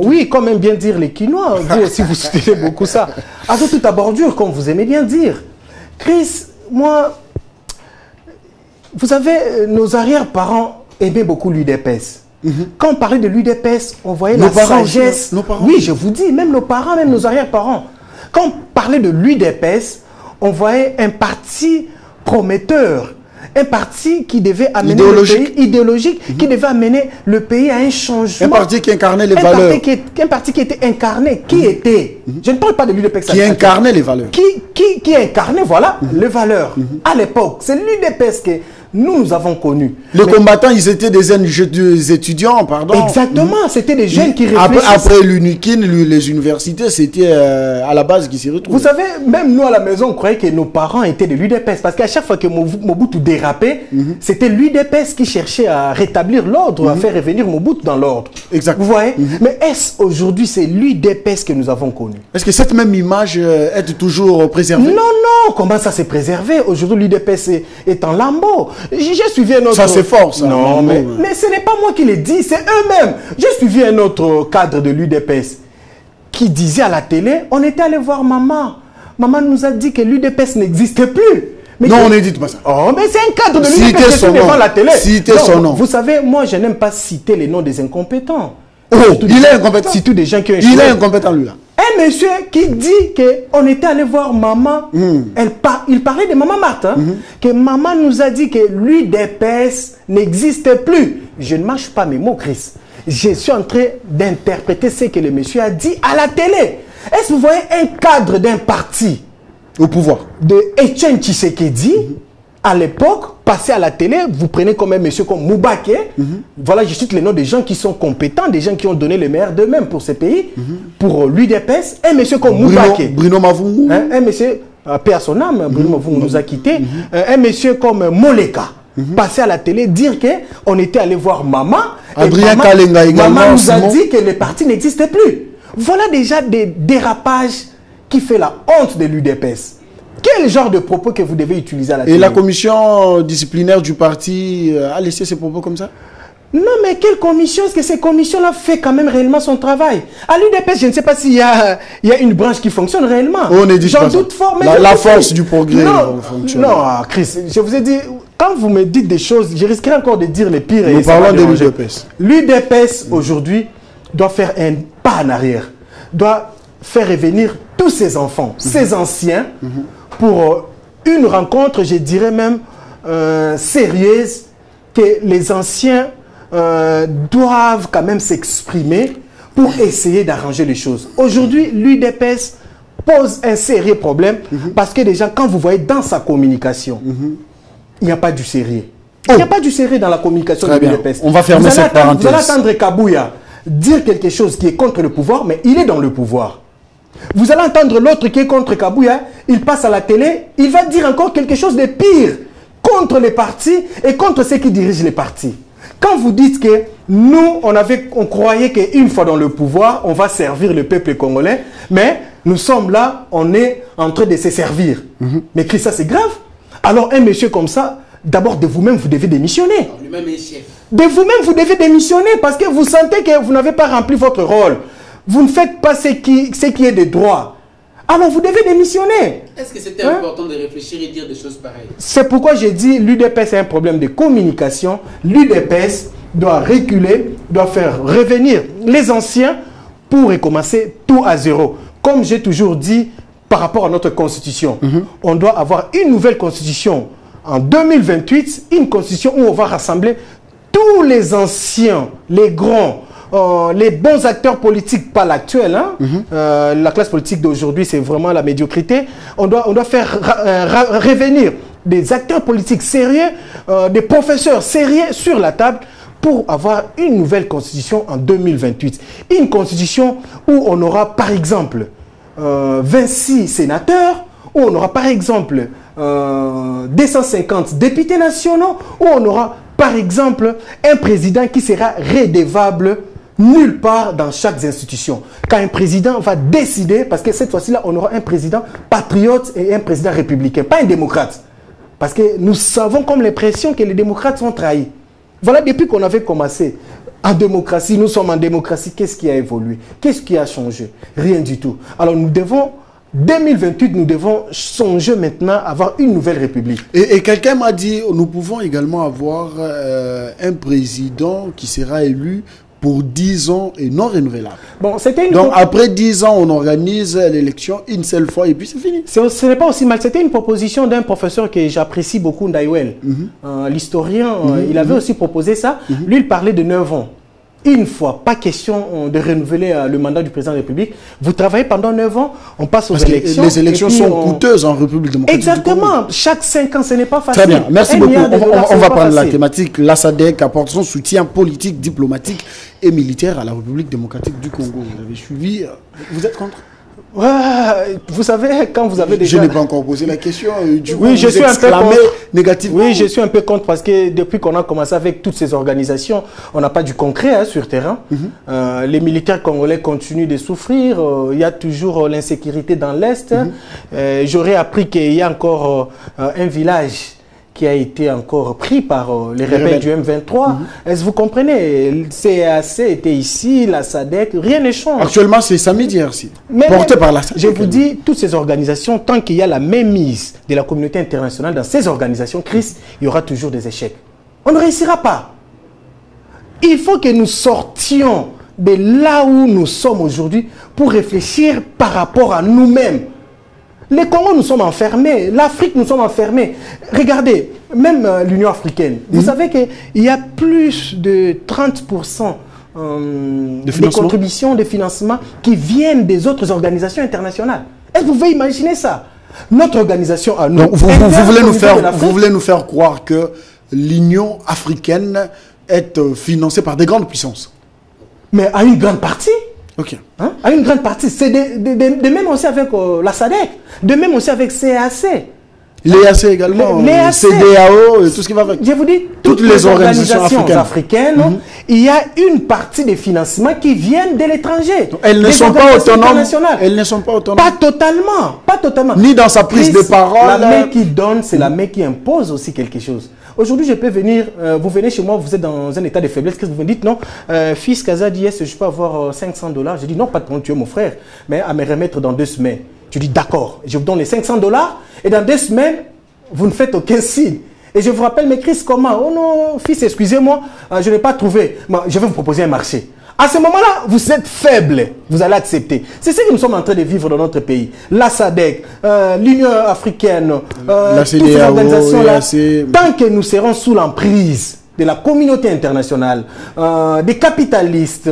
Oui, comme aiment bien dire les Quinois. Vous aussi, vous soutenez beaucoup ça. Azo tout à bordure, comme vous aimez bien dire. Chris, moi, vous savez, nos arrière-parents aimaient beaucoup l'UDPS. Quand on parlait de l'UDPS, on voyait la sagesse. Nos parents. Oui, je vous dis, même nos parents, même nos arrière-parents. Quand on parlait de l'UDPS, on voyait un parti prometteur. Un parti qui devait amener le pays idéologique, qui devait amener le pays à un changement. Un parti qui incarnait les valeurs. Un parti qui était incarné. Qui était, je ne parle pas de l'UDPS. Qui incarnait les valeurs. Qui incarnait, voilà, les valeurs. À l'époque, c'est l'UDPS que nous avons connu. Les combattants, ils étaient des étudiants, pardon. Exactement, c'était des jeunes qui réfléchissaient. Après l'UNIKIN, les universités, c'était à la base qui s'y retrouvaient. Vous savez, même nous à la maison, on croyait que nos parents étaient de l'UDPS. Parce qu'à chaque fois que Mobutu dérapait, c'était l'UDPS qui cherchait à rétablir l'ordre, à faire revenir Mobutu dans l'ordre. Exact. Vous voyez? Mais est-ce aujourd'hui, c'est l'UDPS que nous avons connu? Est-ce que cette même image est toujours préservée? Non, non, comment ça s'est préservé? Aujourd'hui, l'UDPS est en lambeau. J'ai suivi un autre... Ça, c'est fort, ça. Non, mais ce n'est pas moi qui l'ai dit, c'est eux-mêmes. J'ai suivi un autre cadre de l'UDPS qui disait à la télé, on était allé voir maman. Maman nous a dit que l'UDPS n'existait plus. Mais non, on ne dit pas ça. Oh, mais c'est un cadre de l'UDPS qui est devant la télé. Citez son nom. Vous savez, moi, je n'aime pas citer les noms des incompétents. Oh, il est incompétent. Surtout des gens qui ont échoué. Il est incompétent, lui, là. Un Un monsieur qui dit qu'on était allé voir maman, il parlait de maman Marthe, que maman nous a dit que l'UDPS n'existe plus. Je ne mâche pas mes mots, Chris. Je suis en train d'interpréter ce que le monsieur a dit à la télé. Est-ce que vous voyez un cadre d'un parti au pouvoir de Etienne Tshisekedi à l'époque, passer à la télé, vous prenez comme un monsieur comme Moubaké, voilà, je cite les noms des gens qui sont compétents, des gens qui ont donné le meilleur d'eux-mêmes pour ce pays, pour l'UDPS, un monsieur comme Moubaké. Bruno Mavungu. Un monsieur, paix à son âme, Bruno Mavungu nous a quittés, un monsieur comme Moleka, passer à la télé, dire qu'on était allé voir maman, Adrien Kalenga également. Maman nous a dit que les partis n'existaient plus. Voilà déjà des dérapages qui fait la honte de l'UDPS. Quel genre de propos que vous devez utiliser à la télé? Et la commission disciplinaire du parti a laissé ces propos comme ça? Non, mais quelle commission? Est-ce que ces commissions-là fait quand même réellement son travail? À l'UDPS, je ne sais pas s'il y a une branche qui fonctionne réellement. J'en doute fort. Mais la force du progrès fonctionne. Non, Chris, je vous ai dit, quand vous me dites des choses, je risquerai encore de dire les pires. Nous parlons de l'UDPS. L'UDPS, aujourd'hui, doit faire un pas en arrière. Doit faire revenir tous ses enfants, ses anciens, pour une rencontre, je dirais même, sérieuse, que les anciens doivent quand même s'exprimer pour essayer d'arranger les choses. Aujourd'hui, l'UDPS pose un sérieux problème parce que déjà, quand vous voyez dans sa communication, il n'y a pas du sérieux. Il n'y a pas du sérieux dans la communication de l'UDPS. On va fermer cette parenthèse. Vous allez attendre Kabouya dire quelque chose qui est contre le pouvoir, mais il est dans le pouvoir. Vous allez entendre l'autre qui est contre Kabouya, il passe à la télé, il va dire encore quelque chose de pire contre les partis et contre ceux qui dirigent les partis. Quand vous dites que nous, on croyait qu'une fois dans le pouvoir, on va servir le peuple congolais, mais nous sommes là, on est en train de se servir. Mais Chris, ça c'est grave. Alors un monsieur comme ça, d'abord de vous-même, vous devez démissionner. Lui-même est chef. De vous-même, vous devez démissionner parce que vous sentez que vous n'avez pas rempli votre rôle. Vous ne faites pas ce qui est de droit. Alors vous devez démissionner. Est-ce que c'était important de réfléchir et dire des choses pareilles? C'est pourquoi j'ai dit l'UDPS a un problème de communication. L'UDPS doit reculer, doit faire revenir les anciens pour recommencer tout à zéro. Comme j'ai toujours dit par rapport à notre constitution, on doit avoir une nouvelle constitution en 2028, une constitution où on va rassembler tous les anciens, les grands, les bons acteurs politiques, pas l'actuel, la classe politique d'aujourd'hui, c'est vraiment la médiocrité. On doit faire revenir des acteurs politiques sérieux, des professeurs sérieux sur la table pour avoir une nouvelle constitution en 2028. Une constitution où on aura par exemple 26 sénateurs, où on aura par exemple 250 députés nationaux, où on aura par exemple un président qui sera redevable nulle part dans chaque institution. Quand un président va décider, parce que cette fois-ci-là, on aura un président patriote et un président républicain, pas un démocrate. Parce que nous savons comme l'impression que les démocrates sont trahis. Voilà, depuis qu'on avait commencé en démocratie, nous sommes en démocratie, qu'est-ce qui a évolué? Qu'est-ce qui a changé? Rien du tout. Alors nous devons, 2028, nous devons songer maintenant à avoir une nouvelle république. Et quelqu'un m'a dit, nous pouvons également avoir un président qui sera élu pour 10 ans et non renouvelable. Bon, donc après 10 ans, on organise l'élection une seule fois et puis c'est fini. Ce n'est pas aussi mal. C'était une proposition d'un professeur que j'apprécie beaucoup, Ndaïwel. L'historien, il avait aussi proposé ça. Lui, il parlait de 9 ans. Une fois, pas question de renouveler le mandat du président de la République. Vous travaillez pendant 9 ans, on passe aux élections. Les élections sont coûteuses en République démocratique. Exactement. Chaque 5 ans, ce n'est pas facile. Très bien, merci beaucoup. On va prendre la thématique. La SADC apporte son soutien politique, diplomatique et militaire à la République démocratique du Congo. Vous avez suivi. Vous êtes contre? Vous savez, quand vous avez déjà... Je n'ai pas encore posé la question. Du coup, oui, je suis un peu contre. Négativement. Oui, je suis un peu contre parce que depuis qu'on a commencé avec toutes ces organisations, on n'a pas du concret sur terrain. Les militaires congolais continuent de souffrir. Il y a toujours l'insécurité dans l'Est. J'aurais appris qu'il y a encore un village qui a été encore pris par les rebelles du M23. Est-ce que vous comprenez? Le CAC était ici, la SADC, rien ne change. Actuellement, c'est samedi ici, porté par la SADC. Je vous dis, toutes ces organisations, tant qu'il y a la mainmise de la communauté internationale dans ces organisations, Chris, il y aura toujours des échecs. On ne réussira pas. Il faut que nous sortions de là où nous sommes aujourd'hui pour réfléchir par rapport à nous-mêmes. Les Congos, nous sommes enfermés. L'Afrique, nous sommes enfermés. Regardez, même l'Union africaine. Vous savez qu'il y a plus de 30% des contributions, de financement qui viennent des autres organisations internationales. Est-ce que vous pouvez imaginer ça? Notre organisation à nous. Donc, vous voulez nous faire croire que l'Union africaine est financée par des grandes puissances? Mais à une grande partie. Ok. Hein? À une grande partie. C'est de même aussi avec la SADC, de même aussi avec CAC. L'EAC également, le CDAO, tout ce qui va avec. Je vous dis, toutes les organisations africaines, il y a une partie des financements qui viennent de l'étranger. Elles ne sont pas autonomes. Elles ne sont pas autonomes. Pas totalement. Pas totalement. Ni dans sa prise de parole. La main qui donne, c'est la main qui impose aussi quelque chose. Aujourd'hui, je peux venir, vous venez chez moi, vous êtes dans un état de faiblesse, qu'est-ce que vous me dites? Non, fils Kaza dit, est-ce que je peux avoir $500? Je dis, non, pas de problème, tu es mon frère, mais à me remettre dans 2 semaines. Tu dis, d'accord, je vous donne les $500, et dans 2 semaines, vous ne faites aucun signe. Et je vous rappelle, mais Chris, comment? Oh non, fils, excusez-moi, je n'ai pas trouvé. Je vais vous proposer un marché. À ce moment-là, vous êtes faible, vous allez accepter. C'est ce que nous sommes en train de vivre dans notre pays. La SADC, l'Union africaine, la toutes ces organisations-là, tant que nous serons sous l'emprise de la communauté internationale, des capitalistes,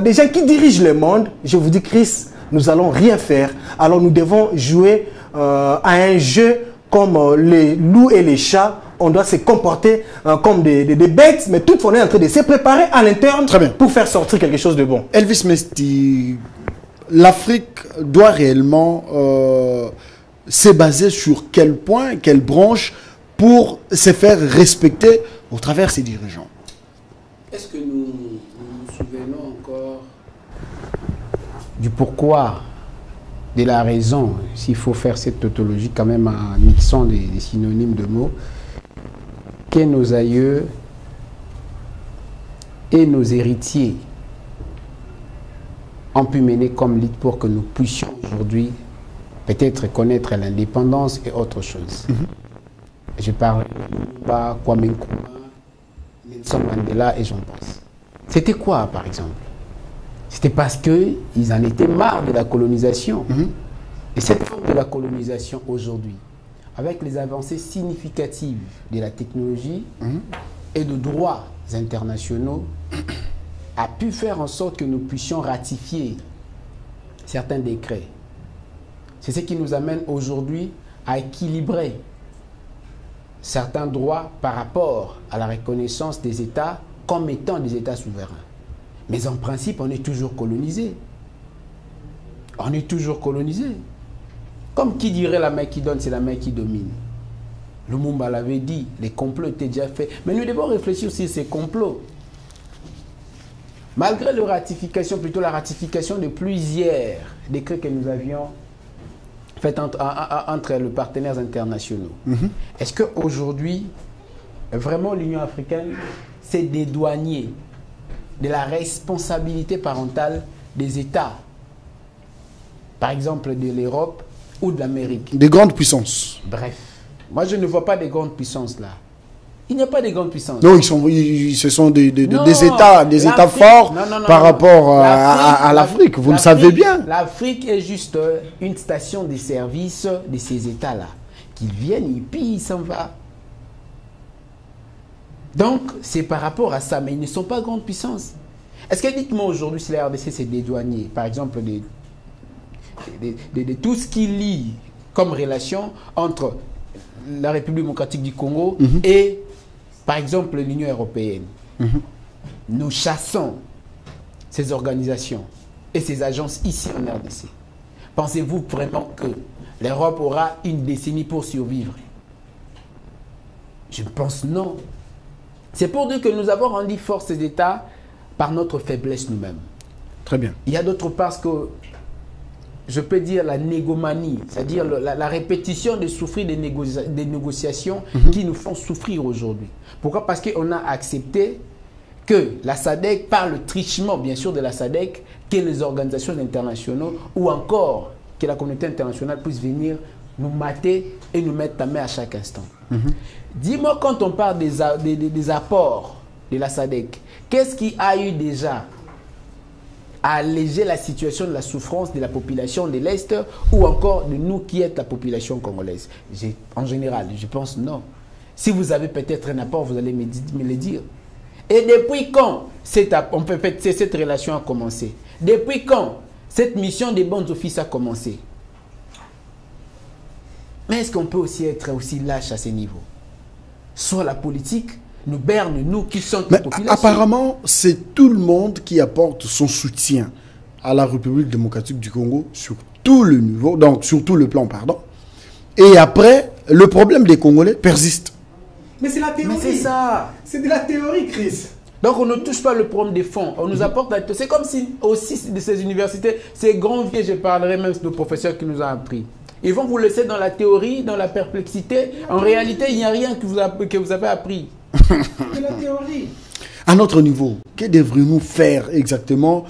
des gens qui dirigent le monde, je vous dis, Chris, nous n'allons rien faire. Alors nous devons jouer à un jeu comme les loups et les chats. On doit se comporter comme des bêtes, mais toutefois on est en train de se préparer à l'interne pour faire sortir quelque chose de bon. Elvis Mesti, l'Afrique doit réellement se baser sur quel point, quelle branche pour se faire respecter au travers de ses dirigeants? Est-ce que nous nous souvenons encore du pourquoi, de la raison, s'il faut faire cette tautologie quand même en mixant des synonymes de mots, que nos aïeux et nos héritiers ont pu mener comme lutte pour que nous puissions aujourd'hui peut-être connaître l'indépendance et autre chose. Je parle de Kwame Nkrumah, Nelson Mandela et j'en passe. C'était quoi par exemple? C'était parce qu'ils en étaient marre de la colonisation. Et cette forme de la colonisation aujourd'hui, avec les avancées significatives de la technologie et de droits internationaux, a pu faire en sorte que nous puissions ratifier certains décrets. C'est ce qui nous amène aujourd'hui à équilibrer certains droits par rapport à la reconnaissance des États comme étant des États souverains. Mais en principe, on est toujours colonisé. On est toujours colonisé. Comme qui dirait la main qui donne, c'est la main qui domine. Lumumba l'avait dit, les complots étaient déjà faits. Mais nous devons réfléchir sur ces complots. Malgré la ratification de plusieurs décrets que nous avions faits entre les partenaires internationaux, est-ce qu'aujourd'hui, vraiment l'Union africaine s'est dédouanée de la responsabilité parentale des États, par exemple de l'Europe ou de l'Amérique? Des grandes puissances. Bref, moi je ne vois pas des grandes puissances là. Il n'y a pas de grandes puissances. Non, ce sont des États forts par rapport à l'Afrique. Vous le savez bien. L'Afrique est juste une station de service de ces États-là. Qu'ils viennent et puis ils s'en vont. Donc, c'est par rapport à ça, mais ils ne sont pas grandes puissances. Est-ce que, dites-moi aujourd'hui, si la RDC s'est dédouanée, par exemple, de tout ce qui lie comme relation entre la République démocratique du Congo et, par exemple, l'Union européenne. Nous chassons ces organisations et ces agences ici en RDC. Pensez-vous vraiment que l'Europe aura une décennie pour survivre? Je pense non. C'est pour dire que nous avons rendu fort ces États par notre faiblesse nous-mêmes. Très bien. Il y a d'autre part que je peux dire la négomanie, c'est-à-dire la répétition de souffrir des négociations qui nous font souffrir aujourd'hui. Pourquoi? Parce qu'on a accepté que la SADC parle trichement, bien sûr, de la SADC, que les organisations internationales ou encore que la communauté internationale puisse venir nous mater et nous mettre la main à chaque instant. Dis-moi, quand on parle des apports de la SADC, qu'est-ce qui a eu déjà à alléger la situation de la souffrance de la population de l'Est ou encore de nous qui êtes la population congolaise? En général, je pense non. Si vous avez peut-être un apport, vous allez me le dire. Et depuis quand cette relation a commencé? Depuis quand cette mission des bons offices a commencé? Mais est-ce qu'on peut aussi être aussi lâche à ce niveau? Soit la politique nous berne, nous qui sommes la population. Apparemment, c'est tout le monde qui apporte son soutien à la République démocratique du Congo sur tout le niveau, donc sur tout le plan, pardon. Et après, le problème des Congolais persiste. Mais c'est la théorie. Mais c'est ça. C'est de la théorie, Chris. Donc on ne touche pas le problème des fonds. On nous apporte la... C'est comme si aussi de ces universités, ces grands vieux, je parlerai même de professeurs qui nous ont appris. Ils vont vous laisser dans la théorie, dans la perplexité. En réalité, il n'y a rien que vous avez appris. C'est la théorie. À notre niveau, que devrions-nous faire exactement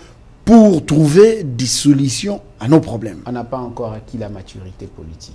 pour trouver des solutions à nos problèmes? On n'a pas encore acquis la maturité politique.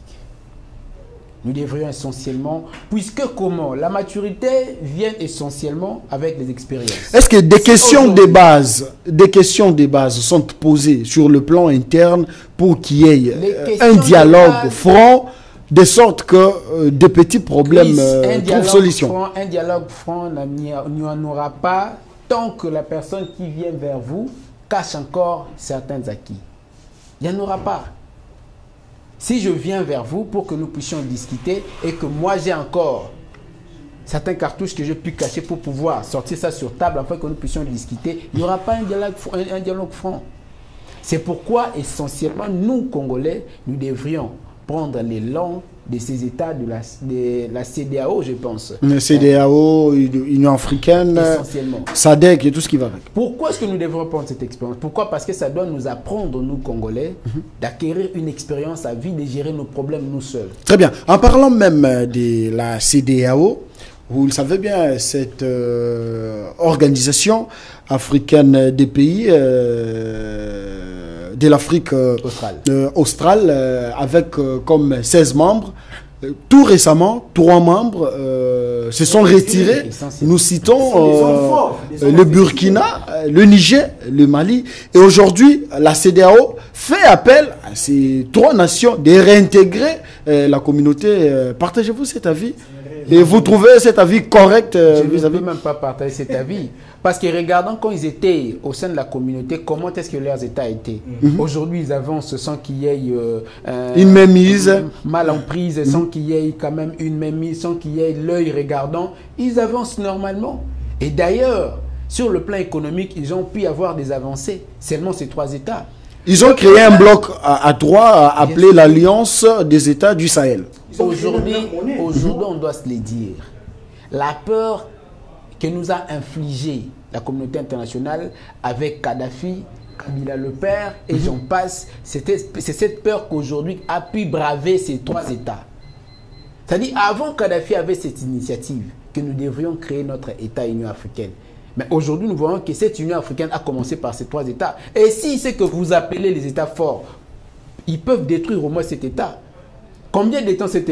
Nous devrions essentiellement, puisque comment? La maturité vient essentiellement avec les expériences. Est-ce que des questions de base sont posées sur le plan interne pour qu'il y ait un dialogue franc, de sorte que des petits problèmes trouvent solution? Un dialogue franc, il n'y en aura pas tant que la personne qui vient vers vous cache encore certains acquis. Il n'y en aura pas. Si je viens vers vous pour que nous puissions discuter et que moi j'ai encore certains cartouches que j'ai pu cacher pour pouvoir sortir ça sur table afin que nous puissions discuter, il n'y aura pas un dialogue franc. C'est pourquoi essentiellement nous Congolais, nous devrions prendre l'élan de ces États de la CEDEAO, je pense. La CEDEAO, Union africaine, SADC et tout ce qui va avec. Pourquoi est-ce que nous devons prendre cette expérience? Pourquoi? Parce que ça doit nous apprendre, nous Congolais, d'acquérir une expérience à vie, de gérer nos problèmes nous seuls. Très bien. En parlant même de la CEDEAO, vous le savez bien, cette organisation africaine des pays de l'Afrique australe, avec comme 16 membres. Tout récemment, 3 membres se sont retirés. Nous citons le Burkina, le Niger, le Mali. Et aujourd'hui, la CEDEAO fait appel à ces 3 nations de réintégrer la communauté. Partagez-vous cet avis? Et vous trouvez cet avis correct? Je ne peux même pas partager cet avis. Parce que regardons quand ils étaient au sein de la communauté, comment est-ce que leurs États étaient. Aujourd'hui, ils avancent sans qu'il y ait une mainmise, mal en prise, sans qu'il y ait quand même une mainmise, sans qu'il y ait l'œil regardant. Ils avancent normalement. Et d'ailleurs, sur le plan économique, ils ont pu avoir des avancées. Seulement ces 3 États. Ils ont créé un bloc à 3 appelé l'Alliance des États du Sahel. Aujourd'hui, on doit se le dire. La peur que nous a infligé la communauté internationale avec Kadhafi, Kabila le père, et j'en passe, c'est cette peur qu'aujourd'hui a pu braver ces 3 États. C'est-à-dire, avant Kadhafi avait cette initiative que nous devrions créer notre État Union africaine. Mais aujourd'hui, nous voyons que cette Union africaine a commencé par ces 3 États. Et si c'est que vous appelez les États forts, ils peuvent détruire au moins cet État. Combien de temps cette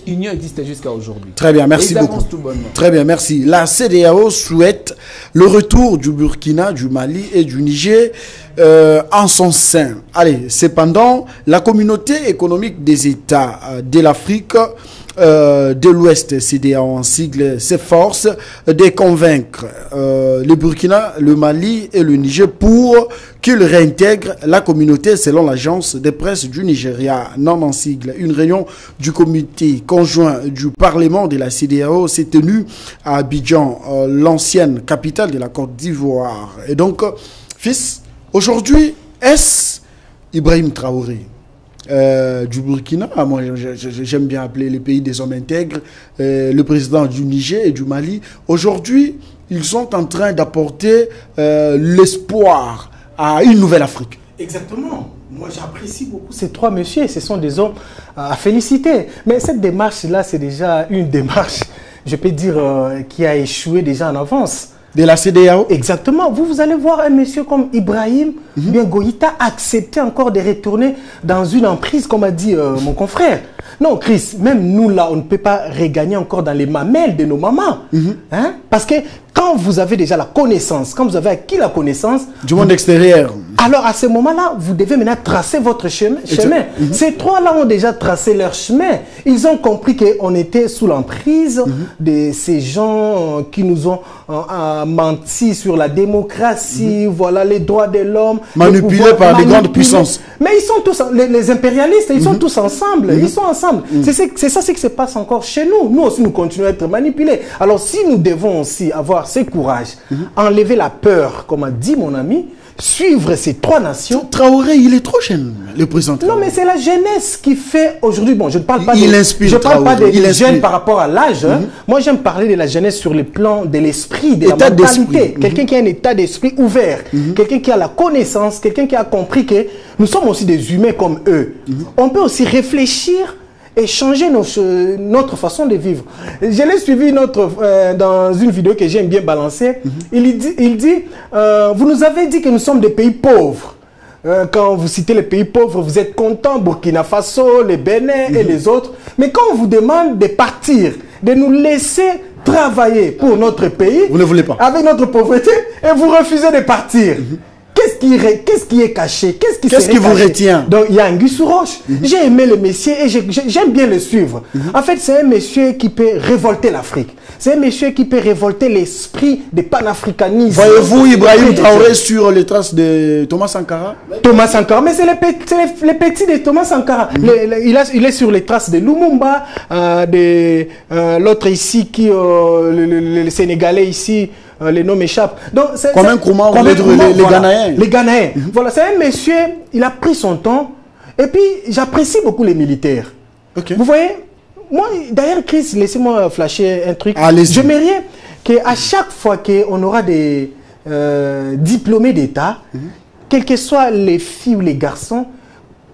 union existe jusqu'à aujourd'hui? Très bien, merci beaucoup. Très bien, merci. La CEDEAO souhaite le retour du Burkina, du Mali et du Niger en son sein. Allez, cependant, la communauté économique des États de l'Afrique de l'Ouest, CEDEAO en sigle, s'efforce de convaincre le Burkina, le Mali et le Niger pour qu'ils réintègrent la communauté selon l'agence de presse du Nigeria, non en sigle. Une réunion du comité conjoint du Parlement de la CEDEAO s'est tenue à Abidjan, l'ancienne capitale de la Côte d'Ivoire. Et donc, fils, aujourd'hui, est-ce Ibrahim Traoré du Burkina, moi j'aime bien appeler les pays des hommes intègres, le président du Niger et du Mali, aujourd'hui ils sont en train d'apporter l'espoir à une nouvelle Afrique? Exactement. Moi j'apprécie beaucoup ces 3 messieurs, ce sont des hommes à féliciter. Mais cette démarche-là, c'est déjà une démarche, je peux dire, qui a échoué déjà en avance. De la CEDEAO? Exactement. Vous allez voir un monsieur comme Ibrahim, bien Goïta, accepter encore de retourner dans une emprise, comme a dit mon confrère. Non, Chris, même nous là, on ne peut pas regagner encore dans les mamelles de nos mamans. Hein? Parce que quand vous avez déjà la connaissance, quand vous avez acquis la connaissance du monde extérieur, alors à ce moment-là, vous devez maintenant tracer votre chemin. Ces trois-là ont déjà tracé leur chemin. Ils ont compris qu'on était sous l'emprise de ces gens qui nous ont menti sur la démocratie, voilà, les droits de l'homme. Manipulés par les grandes puissances. Mais ils sont tous, les impérialistes, ils sont tous ensemble. Ils sont ensemble. C'est ça ce qui se passe encore chez nous. Nous aussi, nous continuons à être manipulés. Alors si nous devons aussi avoir ce courage, enlever la peur, comme a dit mon ami, suivre ces trois nations. Traoré, il est trop jeune, le président Traoré. Non, mais c'est la jeunesse qui fait aujourd'hui. Bon, je ne parle pas des jeunes par rapport à l'âge. Moi, j'aime parler de la jeunesse sur le plan de l'esprit, de la mentalité. Quelqu'un qui a un état d'esprit ouvert, quelqu'un qui a la connaissance, quelqu'un qui a compris que nous sommes aussi des humains comme eux. On peut aussi réfléchir et changer notre façon de vivre. Je l'ai suivi dans une vidéo que j'aime bien balancer. Il dit vous nous avez dit que nous sommes des pays pauvres. Quand vous citez les pays pauvres, vous êtes contents, Burkina Faso, les Bénin et les autres. Mais quand on vous demande de partir, de nous laisser travailler pour notre pays, vous ne voulez pas. Avec notre pauvreté, et vous refusez de partir. Qu'est-ce qui est caché? Qu'est-ce qui vous retient? Donc, il y a Anguille Roche. J'ai aimé le monsieur et j'aime bien le suivre. En fait, c'est un monsieur qui peut révolter l'Afrique. C'est un monsieur qui peut révolter l'esprit des panafricanistes. Voyez-vous Ibrahim Traoré sur les traces de Thomas Sankara? Thomas Sankara, mais c'est les petits de Thomas Sankara. Il est sur les traces de Lumumba, l'autre ici, le Sénégalais ici. Les noms m'échappent. Donc, les Ghanéens. Les Ghanéens. Voilà, c'est un monsieur, il a pris son temps. Et puis, j'apprécie beaucoup les militaires. Vous voyez, moi, d'ailleurs, Chris, laissez-moi flasher un truc. J'aimerais qu'à chaque fois qu'on aura des diplômés d'État, quels que soient les filles ou les garçons,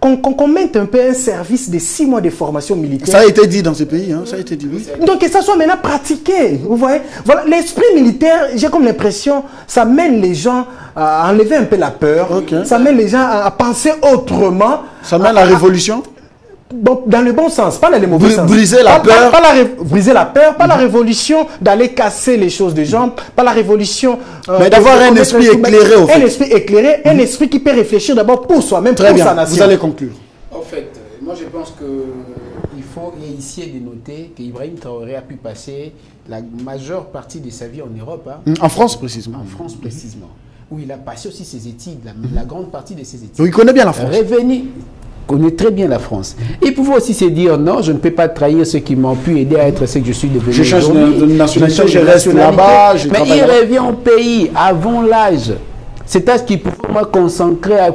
qu'on mette un peu un service de 6 mois de formation militaire. Ça a été dit dans ce pays, ça a été dit, oui. Donc que ça soit maintenant pratiqué, vous voyez. Voilà, l'esprit militaire, j'ai comme l'impression, ça mène les gens à enlever un peu la peur, ça mène les gens à penser autrement. Ça mène à la révolution? Donc, dans le bon sens, pas dans le mauvais sens. Briser la peur. Briser la peur, pas la révolution d'aller casser les choses des gens, pas la révolution... mais d'avoir un esprit éclairé, au fait. Un esprit éclairé, un esprit qui peut réfléchir d'abord pour soi-même, pour sa nation. Vous allez conclure. En fait, moi je pense qu'il faut ici dénoter qu'Ibrahim Traoré a pu passer la majeure partie de sa vie en Europe. En France, précisément. En France, précisément. Où il a passé aussi ses études, la grande partie de ses études. Donc il connaît bien la France. Connaît très bien la France. Et pouvoir aussi se dire non, je ne peux pas trahir ceux qui m'ont pu aider à être ce que je suis devenu. Je change de nationalité, je reste là-bas. Mais il revient au pays avant l'âge. Cet âge qui pouvait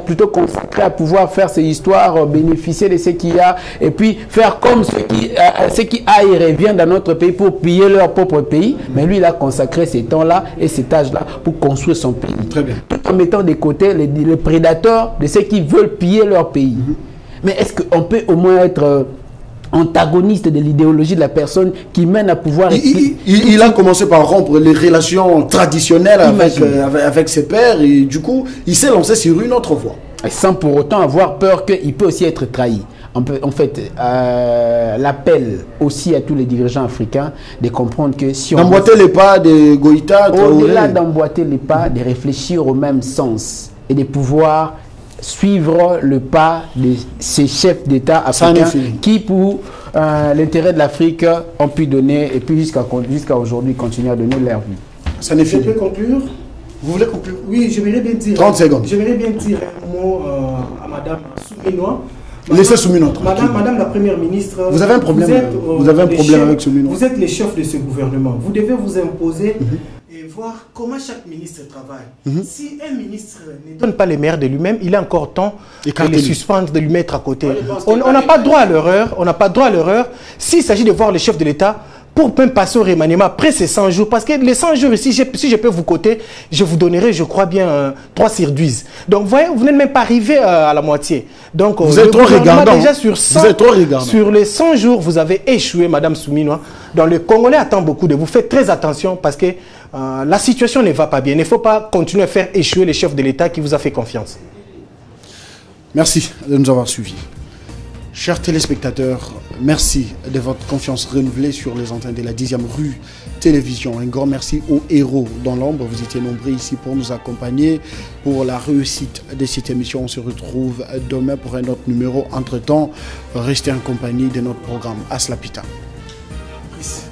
plutôt consacrer à pouvoir faire ses histoires, bénéficier de ce qu'il y a, et puis faire comme ceux qui aillent et reviennent dans notre pays pour piller leur propre pays. Mais lui, il a consacré ces temps-là et cet âge-là pour construire son pays. Très bien. Tout en mettant de côté les prédateurs de ceux qui veulent piller leur pays. Mais est-ce qu'on peut au moins être antagoniste de l'idéologie de la personne qui mène à pouvoir... Il a commencé par rompre les relations traditionnelles avec ses pairs et du coup, il s'est lancé sur une autre voie. Et sans pour autant avoir peur qu'il peut aussi être trahi. En fait, l'appel aussi à tous les dirigeants africains de comprendre que si on... D'emboîter les pas de Goïta, au-delà d'emboîter les pas, de réfléchir au même sens et de pouvoir... suivre le pas de ces chefs d'État africains qui, pour l'intérêt de l'Afrique, ont pu donner, et puis jusqu'à aujourd'hui, continuer à donner leur vie. Ça n'est fini. Je peux conclure? Vous voulez conclure? Oui, j'aimerais bien dire... 30 secondes. J'aimerais bien dire un mot à Madame Souminois. Laissez Souminois. Madame la Première ministre... Vous avez un problème, avec Souminois? Vous êtes les chefs de ce gouvernement. Vous devez vous imposer... et voir comment chaque ministre travaille. Si un ministre ne donne pas les meilleurs de lui-même, il a encore temps de les suspendre, de lui mettre à côté. On n'a pas droit à l'erreur. On n'a pas droit à l'erreur. S'il s'agit de voir le chef de l'État, pour même passer au remaniement après ces 100 jours, parce que les 100 jours ici, si je peux vous coter, je vous donnerai, je crois bien, 3 sur 10. Donc, vous voyez, vous n'êtes même pas arrivé à la moitié. Donc, vous êtes trop regardant. Déjà sur 100, vous êtes trop regardant. Sur les 100 jours, vous avez échoué, Madame Souminois. Donc, le Congolais attend beaucoup de vous. Faites très attention parce que la situation ne va pas bien. Il ne faut pas continuer à faire échouer les chefs de l'État qui vous a fait confiance. Merci de nous avoir suivis. Chers téléspectateurs, merci de votre confiance renouvelée sur les antennes de la 10e rue Télévision. Un grand merci aux héros dans l'ombre. Vous étiez nombreux ici pour nous accompagner pour la réussite de cette émission. On se retrouve demain pour un autre numéro. Entre-temps, restez en compagnie de notre programme Aslapita. Merci.